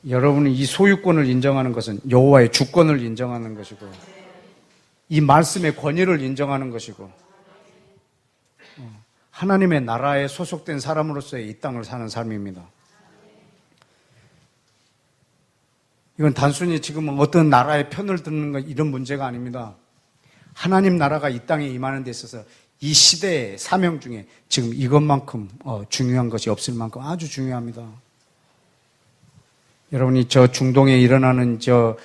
이 소유권을 인정하는 것은 여호와의 주권을 인정하는 것이고, 이 말씀의 권위를 인정하는 것이고, 하나님의 나라에 소속된 사람으로서의 이 땅을 사는 삶입니다. 이건 단순히 지금 어떤 나라의 편을 드는 것, 이런 문제가 아닙니다. 하나님 나라가 이 땅에 임하는 데 있어서 이 시대의 사명 중에 지금 이것만큼 중요한 것이 없을 만큼 아주 중요합니다. 여러분이 저 중동에 일어나는 저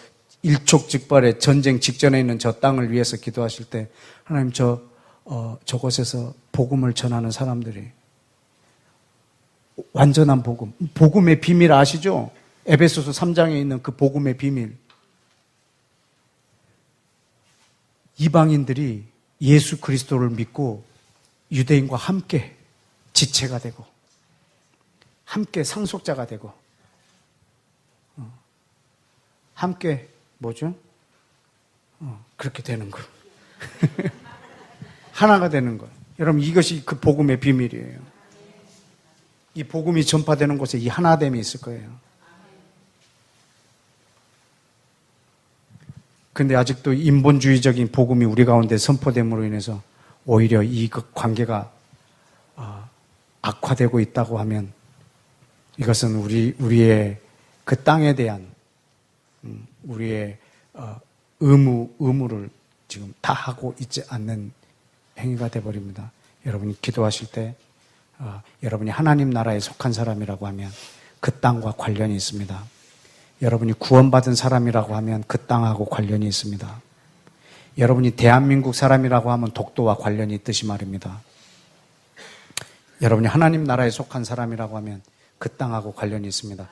일촉즉발의 전쟁 직전에 있는 저 땅을 위해서 기도하실 때, 하나님 저곳에서 복음을 전하는 사람들이 완전한 복음의 비밀 아시죠? 에베소서 3장에 있는 그 복음의 비밀. 이방인들이 예수 그리스도를 믿고 유대인과 함께 지체가 되고 함께 상속자가 되고 함께 뭐죠? 그렇게 되는 거. 하나가 되는 거. 여러분, 이것이 그 복음의 비밀이에요. 이 복음이 전파되는 곳에 이 하나됨이 있을 거예요. 근데 아직도 인본주의적인 복음이 우리 가운데 선포됨으로 인해서 오히려 이 관계가 악화되고 있다고 하면, 이것은 우리의 그 땅에 대한 우리의 의무를 지금 다 하고 있지 않는 행위가 되어버립니다. 여러분이 기도하실 때 여러분이 하나님 나라에 속한 사람이라고 하면 그 땅과 관련이 있습니다. 여러분이 구원받은 사람이라고 하면 그 땅하고 관련이 있습니다. 여러분이 대한민국 사람이라고 하면 독도와 관련이 있듯이 말입니다. 여러분이 하나님 나라에 속한 사람이라고 하면 그 땅하고 관련이 있습니다.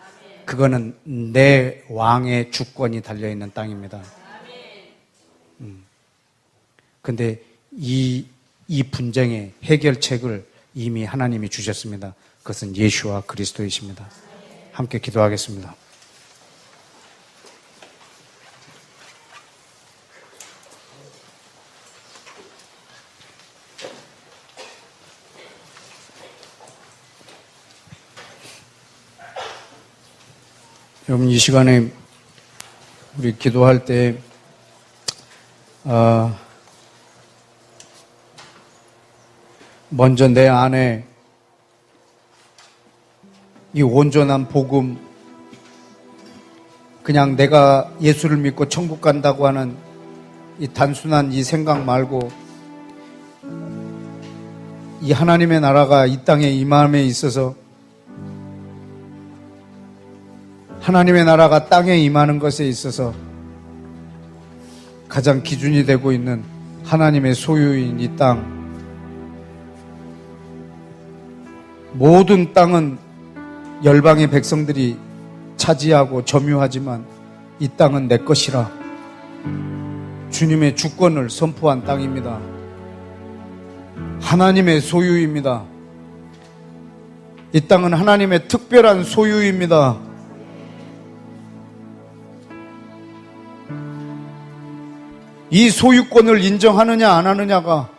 그거는 내 왕의 주권이 달려있는 땅입니다. 근데 이 분쟁의 해결책을 이미 하나님이 주셨습니다. 그것은 예수와 그리스도이십니다. 함께 기도하겠습니다. 여러분, 이 시간에 우리 기도할 때 먼저 내 안에 이 온전한 복음, 그냥 내가 예수를 믿고 천국 간다고 하는 이 단순한 이 생각 말고, 이 하나님의 나라가 이 땅에 임함에 있어서 하나님의 나라가 땅에 임하는 것에 있어서 가장 기준이 되고 있는 하나님의 소유인 이 땅, 모든 땅은 열방의 백성들이 차지하고 점유하지만 이 땅은 내 것이라 주님의 주권을 선포한 땅입니다. 하나님의 소유입니다. 이 땅은 하나님의 특별한 소유입니다. 이 소유권을 인정하느냐 안 하느냐가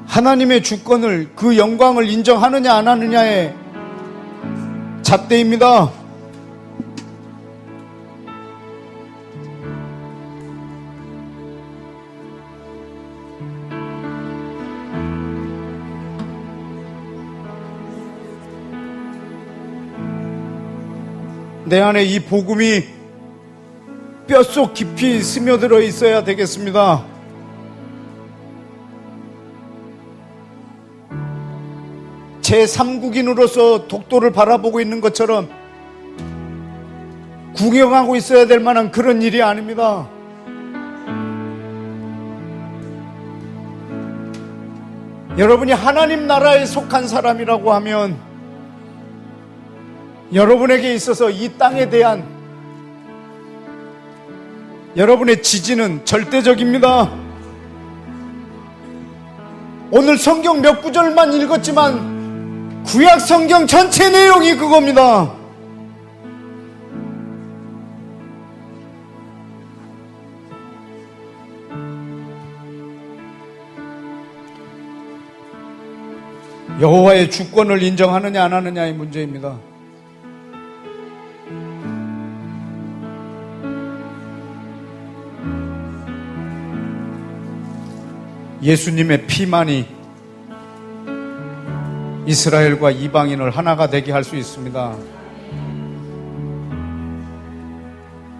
하나님의 주권을, 그 영광을 인정하느냐 안 하느냐의 잣대입니다. 내 안에 이 복음이 뼛속 깊이 스며들어 있어야 되겠습니다. 제3국인으로서 독도를 바라보고 있는 것처럼 구경하고 있어야 될 만한 그런 일이 아닙니다. 여러분이 하나님 나라에 속한 사람이라고 하면 여러분에게 있어서 이 땅에 대한 여러분의 지지는 절대적입니다. 오늘 성경 몇 구절만 읽었지만 구약 성경 전체 내용이 그겁니다. 여호와의 주권을 인정하느냐 안 하느냐의 문제입니다. 예수님의 피만이 이스라엘과 이방인을 하나가 되게 할 수 있습니다.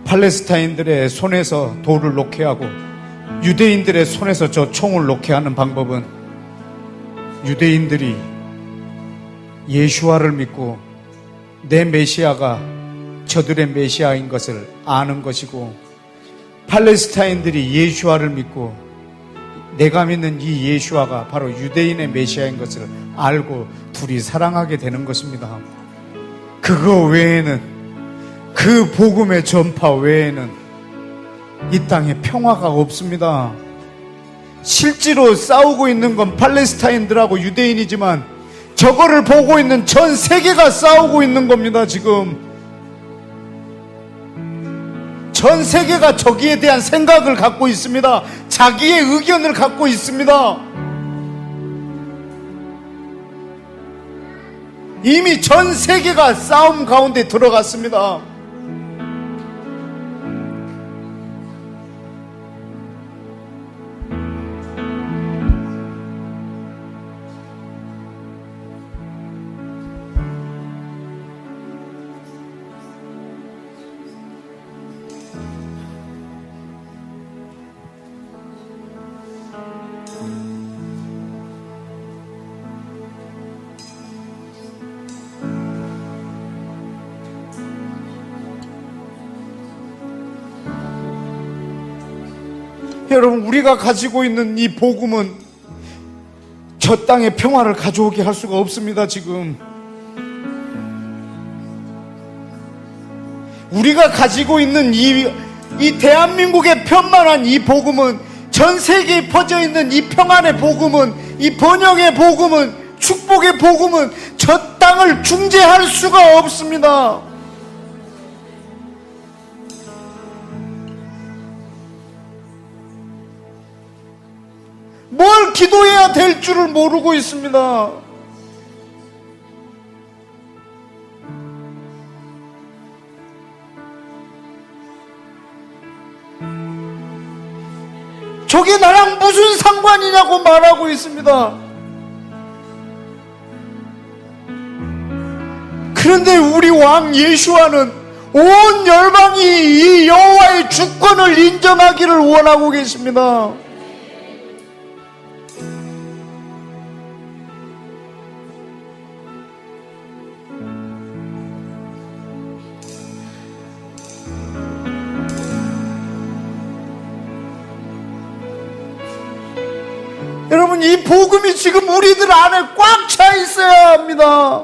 팔레스타인들의 손에서 돌을 놓게 하고 유대인들의 손에서 저 총을 놓게 하는 방법은 유대인들이 예수와를 믿고 내 메시아가 저들의 메시아인 것을 아는 것이고, 팔레스타인들이 예수와를 믿고 내가 믿는 이 예수와가 바로 유대인의 메시아인 것을 알고 둘이 사랑하게 되는 것입니다. 그거 외에는, 그 복음의 전파 외에는 이 땅에 평화가 없습니다. 실제로 싸우고 있는 건 팔레스타인들하고 유대인이지만 저거를 보고 있는 전 세계가 싸우고 있는 겁니다. 지금 전 세계가 저기에 대한 생각을 갖고 있습니다. 자기의 의견을 갖고 있습니다. 이미 전 세계가 싸움 가운데 들어갔습니다. 여러분, 우리가 가지고 있는 이 복음은 저 땅에 평화를 가져오게 할 수가 없습니다. 지금 우리가 가지고 있는 이 대한민국의 편만한 이 복음은, 전 세계에 퍼져 있는 이 평안의 복음은, 이 번영의 복음은, 축복의 복음은 저 땅을 중재할 수가 없습니다. 뭘 기도해야 될 줄을 모르고 있습니다. 저게 나랑 무슨 상관이냐고 말하고 있습니다. 그런데 우리 왕 예수와는 온 열방이 이 여호와의 주권을 인정하기를 원하고 계십니다. 여러분, 이 복음이 지금 우리들 안에 꽉 차 있어야 합니다.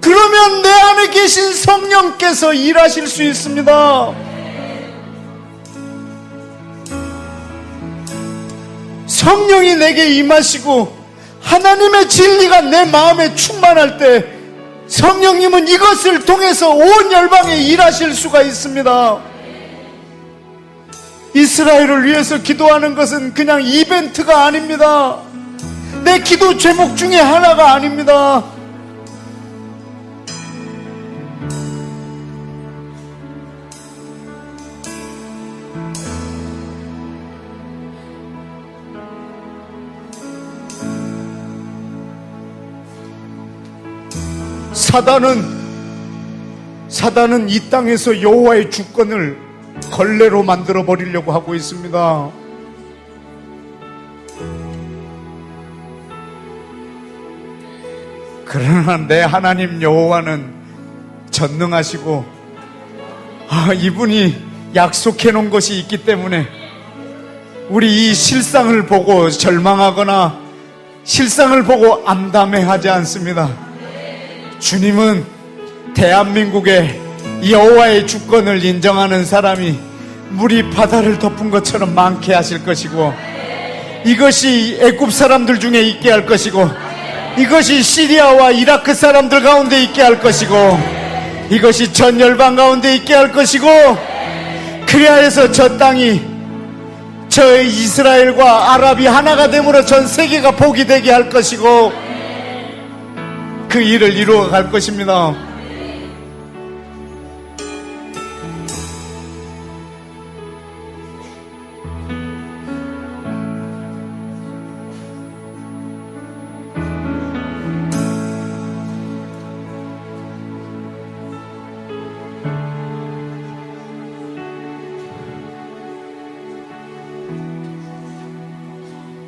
그러면 내 안에 계신 성령께서 일하실 수 있습니다. 성령이 내게 임하시고 하나님의 진리가 내 마음에 충만할 때 성령님은 이것을 통해서 온 열방에 일하실 수가 있습니다. 이스라엘을 위해서 기도하는 것은 그냥 이벤트가 아닙니다. 내 기도 제목 중에 하나가 아닙니다. 사단은 이 땅에서 여호와의 주권을 걸레로 만들어 버리려고 하고 있습니다. 그러나 내 하나님 여호와는 전능하시고 이분이 약속해 놓은 것이 있기 때문에 우리 이 실상을 보고 절망하거나 실상을 보고 암담해하지 않습니다. 주님은 대한민국의 여호와의 주권을 인정하는 사람이 물이 바다를 덮은 것처럼 많게 하실 것이고, 이것이 애굽 사람들 중에 있게 할 것이고, 이것이 시리아와 이라크 사람들 가운데 있게 할 것이고, 이것이 전 열방 가운데 있게 할 것이고, 그리하여서 저 땅이 저 이스라엘과 아랍이 하나가 됨으로 전 세계가 복이 되게 할 것이고 그 일을 이루어 갈 것입니다.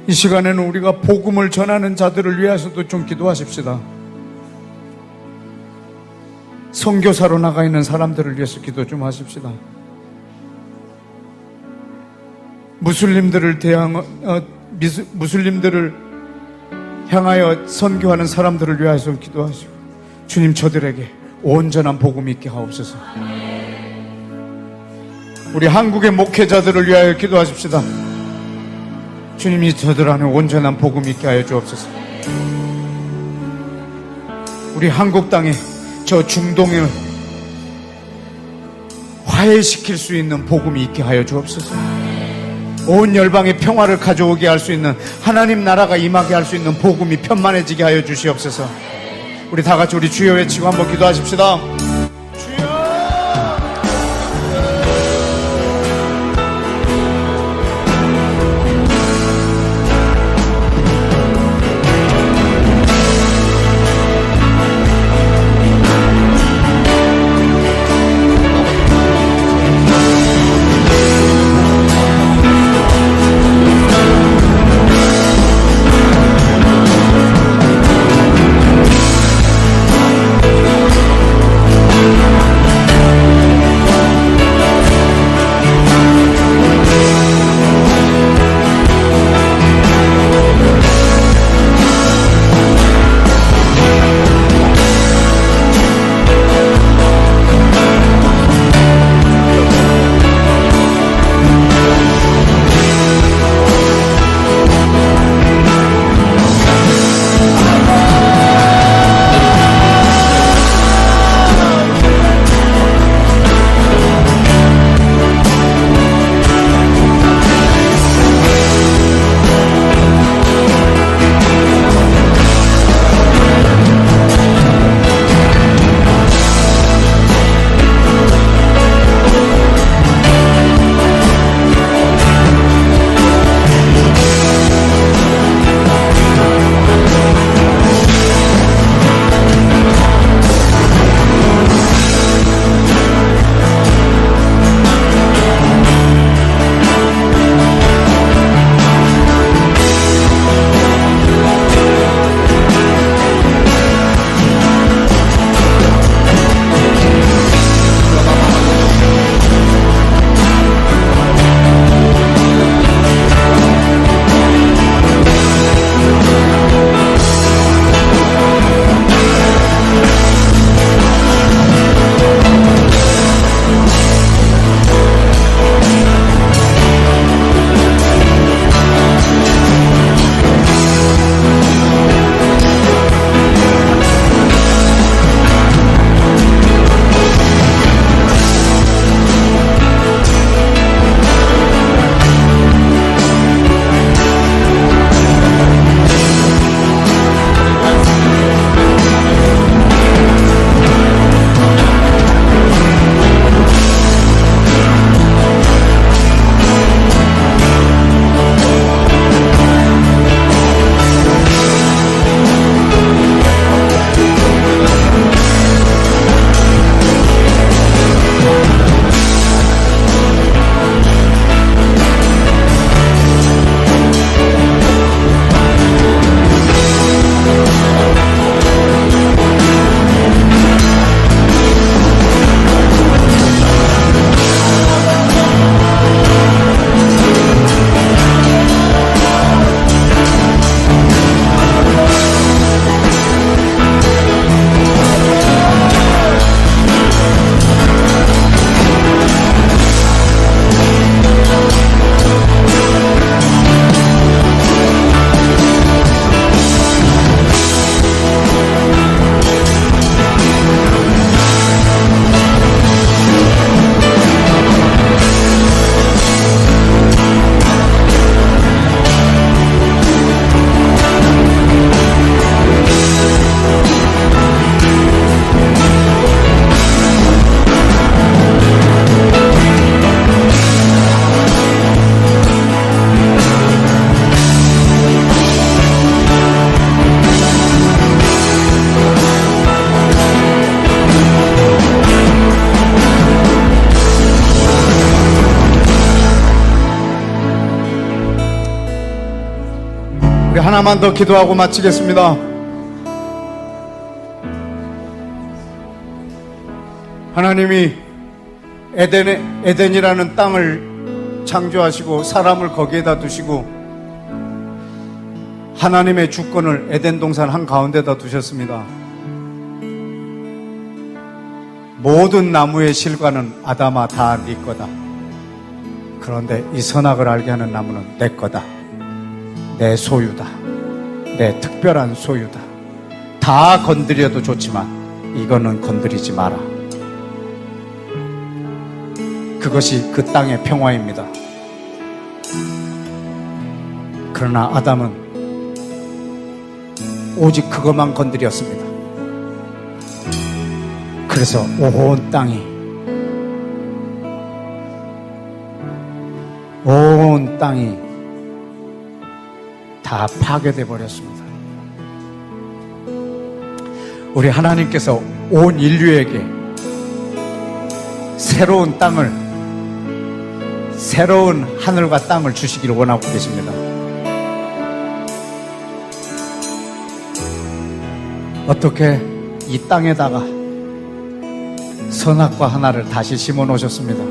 이 시간에는 우리가 복음을 전하는 자들을 위해서도 좀 기도하십시다. 선교사로 나가 있는 사람들을 위해서 기도 좀 하십시다. 무슬림들을 향하여 선교하는 사람들을 위해서 기도하시고, 주님 저들에게 온전한 복음이 있게 하옵소서. 우리 한국의 목회자들을 위하여 기도하십시다. 주님이 저들 안에 온전한 복음이 있게 하여 주옵소서. 우리 한국 땅에 저 중동을 화해시킬 수 있는 복음이 있게 하여 주옵소서. 온 열방에 평화를 가져오게 할 수 있는, 하나님 나라가 임하게 할 수 있는 복음이 편만해지게 하여 주시옵소서. 우리 다 같이 우리 주여 외치고 한번 기도하십시다. 우리 하나만 더 기도하고 마치겠습니다. 하나님이 에덴이라는 땅을 창조하시고 사람을 거기에다 두시고 하나님의 주권을 에덴 동산 한가운데다 두셨습니다. 모든 나무의 실과는 아담아 다 네 거다. 그런데 이 선악을 알게 하는 나무는 내 거다. 내 소유다. 내 특별한 소유다. 다 건드려도 좋지만 이거는 건드리지 마라. 그것이 그 땅의 평화입니다. 그러나 아담은 오직 그것만 건드렸습니다. 그래서 온 땅이 다 파괴돼 버렸습니다. 우리 하나님께서 온 인류에게 새로운 땅을, 새로운 하늘과 땅을 주시기를 원하고 계십니다. 어떻게 이 땅에다가 선악과 하나를 다시 심어 놓으셨습니다.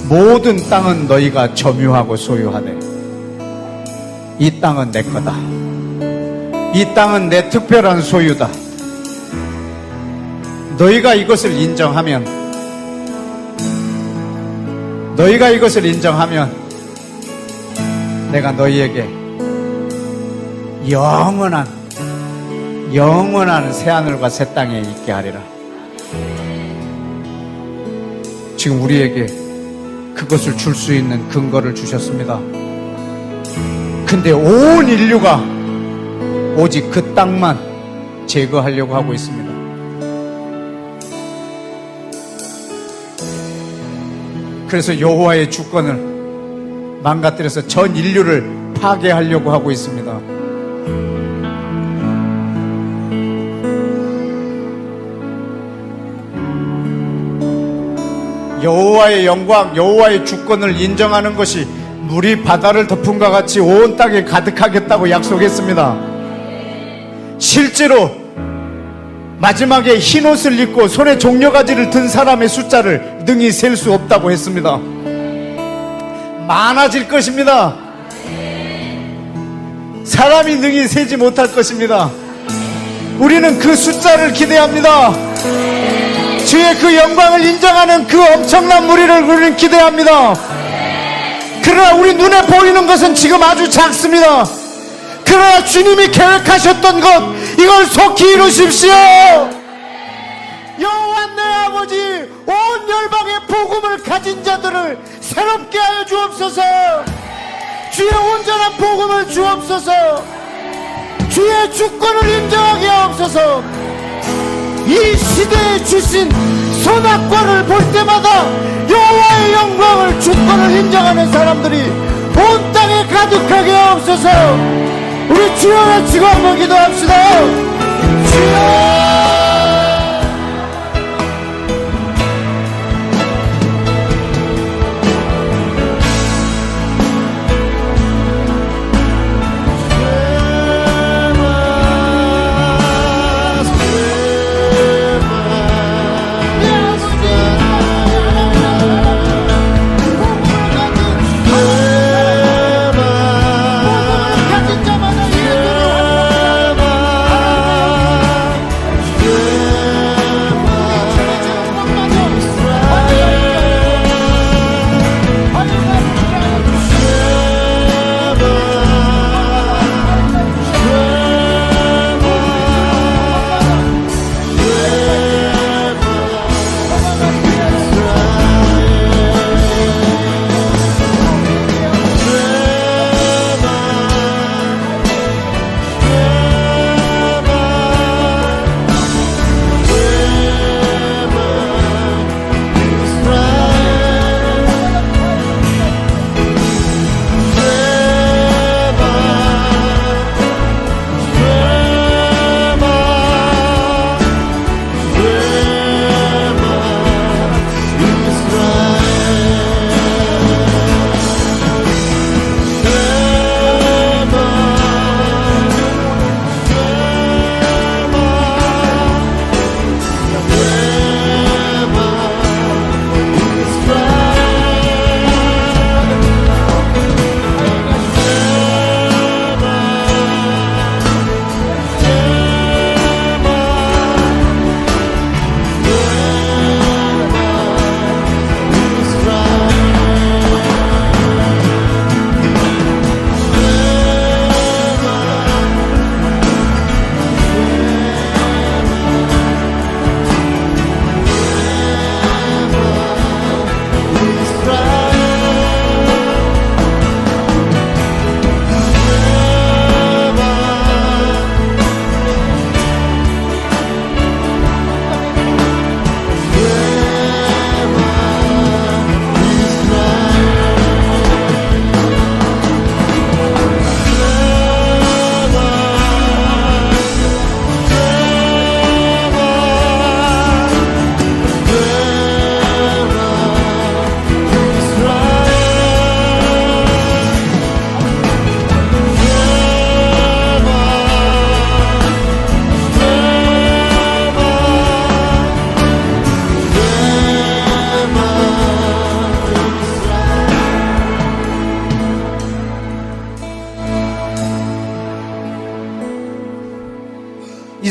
모든 땅은 너희가 점유하고 소유하되 이 땅은 내 거다. 이 땅은 내 특별한 소유다. 너희가 이것을 인정하면 내가 너희에게 영원한 새하늘과 새 땅에 있게 하리라. 지금 우리에게 그것을 줄 수 있는 근거를 주셨습니다. 근데 온 인류가 오직 그 땅만 제거하려고 하고 있습니다. 그래서 여호와의 주권을 망가뜨려서 전 인류를 파괴하려고 하고 있습니다. 여호와의 영광, 여호와의 주권을 인정하는 것이 물이 바다를 덮음과 같이 온 땅에 가득하겠다고 약속했습니다. 실제로 마지막에 흰옷을 입고 손에 종려가지를 든 사람의 숫자를 능히 셀 수 없다고 했습니다. 많아질 것입니다. 사람이 능히 세지 못할 것입니다. 우리는 그 숫자를 기대합니다. 주의 그 영광을 인정하는 그 엄청난 무리를 우리는 기대합니다. 그러나 우리 눈에 보이는 것은 지금 아주 작습니다. 그러나 주님이 계획하셨던 것, 이걸 속히 이루십시오. 여호와 내 아버지, 온 열방의 복음을 가진 자들을 새롭게 하여 주옵소서. 주의 온전한 복음을 주옵소서. 주의 주권을 인정하게 하옵소서. 이 시대에 주신 선악과를 볼 때마다 여호와의 영광을, 주권을 인정하는 사람들이 온 땅에 가득하게 하옵소서. 우리 주여 외치고 한번 기도합시다. 주여!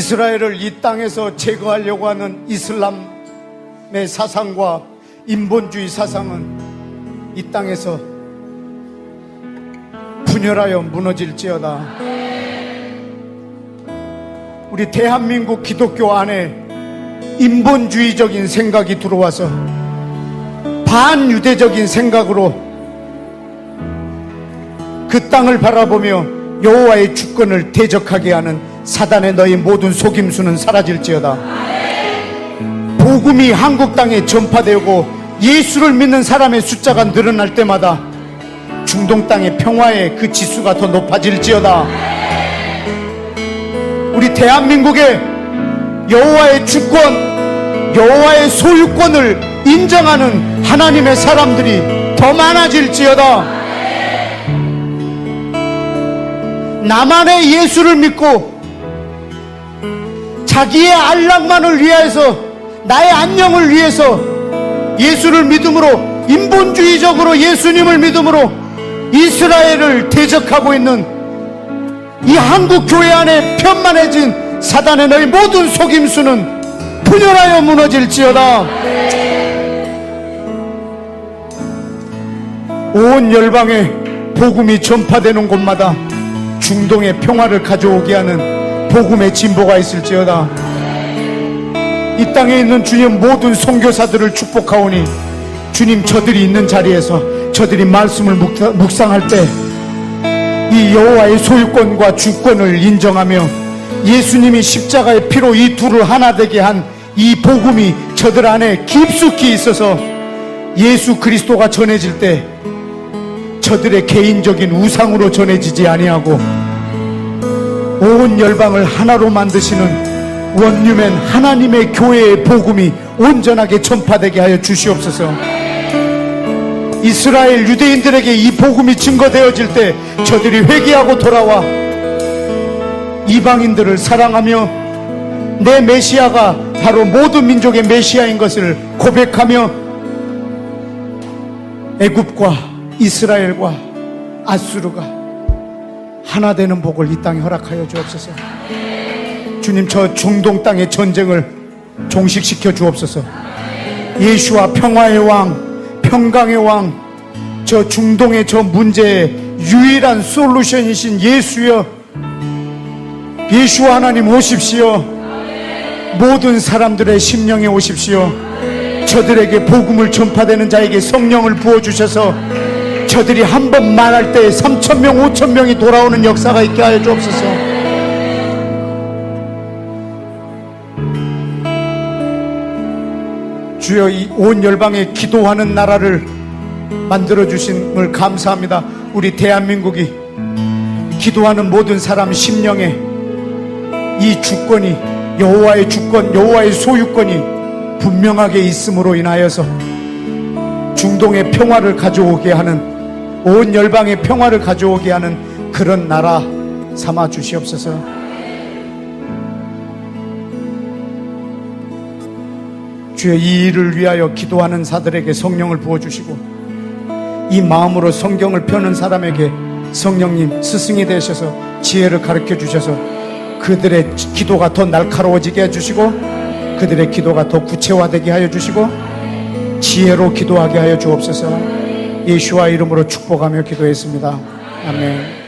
이스라엘을 이 땅에서 제거하려고 하는 이슬람의 사상과 인본주의 사상은 이 땅에서 분열하여 무너질지어다. 우리 대한민국 기독교 안에 인본주의적인 생각이 들어와서 반유대적인 생각으로 그 땅을 바라보며 여호와의 주권을 대적하게 하는 사단의 너희 모든 속임수는 사라질지어다. 복음이 한국 땅에 전파되고 예수를 믿는 사람의 숫자가 늘어날 때마다 중동 땅의 평화의 그 지수가 더 높아질지어다. 우리 대한민국의 여호와의 주권, 여호와의 소유권을 인정하는 하나님의 사람들이 더 많아질지어다. 나만의 예수를 믿고 자기의 안락만을 위해서, 나의 안녕을 위해서 예수를 믿음으로, 인본주의적으로 예수님을 믿음으로 이스라엘을 대적하고 있는 이 한국 교회 안에 편만해진 사단의 너희 모든 속임수는 분열하여 무너질지어다. 온 열방에 복음이 전파되는 곳마다 중동의 평화를 가져오게 하는 복음의 진보가 있을지어다. 이 땅에 있는 주님 모든 선교사들을 축복하오니 주님, 저들이 있는 자리에서 저들이 말씀을 묵상할 때 이 여호와의 소유권과 주권을 인정하며 예수님이 십자가의 피로 이 둘을 하나 되게 한 이 복음이 저들 안에 깊숙이 있어서 예수 그리스도가 전해질 때 저들의 개인적인 우상으로 전해지지 아니하고 온 열방을 하나로 만드시는 원유맨 하나님의 교회의 복음이 온전하게 전파되게 하여 주시옵소서. 이스라엘 유대인들에게 이 복음이 증거되어질 때 저들이 회개하고 돌아와 이방인들을 사랑하며 내 메시아가 바로 모든 민족의 메시아인 것을 고백하며 애굽과 이스라엘과 아수르가 하나 되는 복을 이 땅에 허락하여 주옵소서. 주님, 저 중동 땅의 전쟁을 종식시켜 주옵소서. 예수와 평화의 왕, 평강의 왕, 저 중동의 저 문제의 유일한 솔루션이신 예수여, 예수 하나님 오십시오. 모든 사람들의 심령에 오십시오. 저들에게 복음을 전파되는 자에게 성령을 부어주셔서 저들이 한 번 말할 때 3,000명 5,000명이 돌아오는 역사가 있게 하여 주옵소서. 주여, 이 온 열방에 기도하는 나라를 만들어주심을 감사합니다. 우리 대한민국이 기도하는 모든 사람 심령에 이 주권이, 여호와의 주권, 여호와의 소유권이 분명하게 있음으로 인하여서 중동의 평화를 가져오게 하는, 온 열방의 평화를 가져오게 하는 그런 나라 삼아 주시옵소서. 주여, 이 일을 위하여 기도하는 자들에게 성령을 부어주시고 이 마음으로 성경을 펴는 사람에게 성령님 스승이 되셔서 지혜를 가르쳐 주셔서 그들의 기도가 더 날카로워지게 해주시고 그들의 기도가 더 구체화되게 하여 주시고 지혜로 기도하게 하여 주옵소서. 예수와 이름으로 축복하며 기도했습니다. 아멘.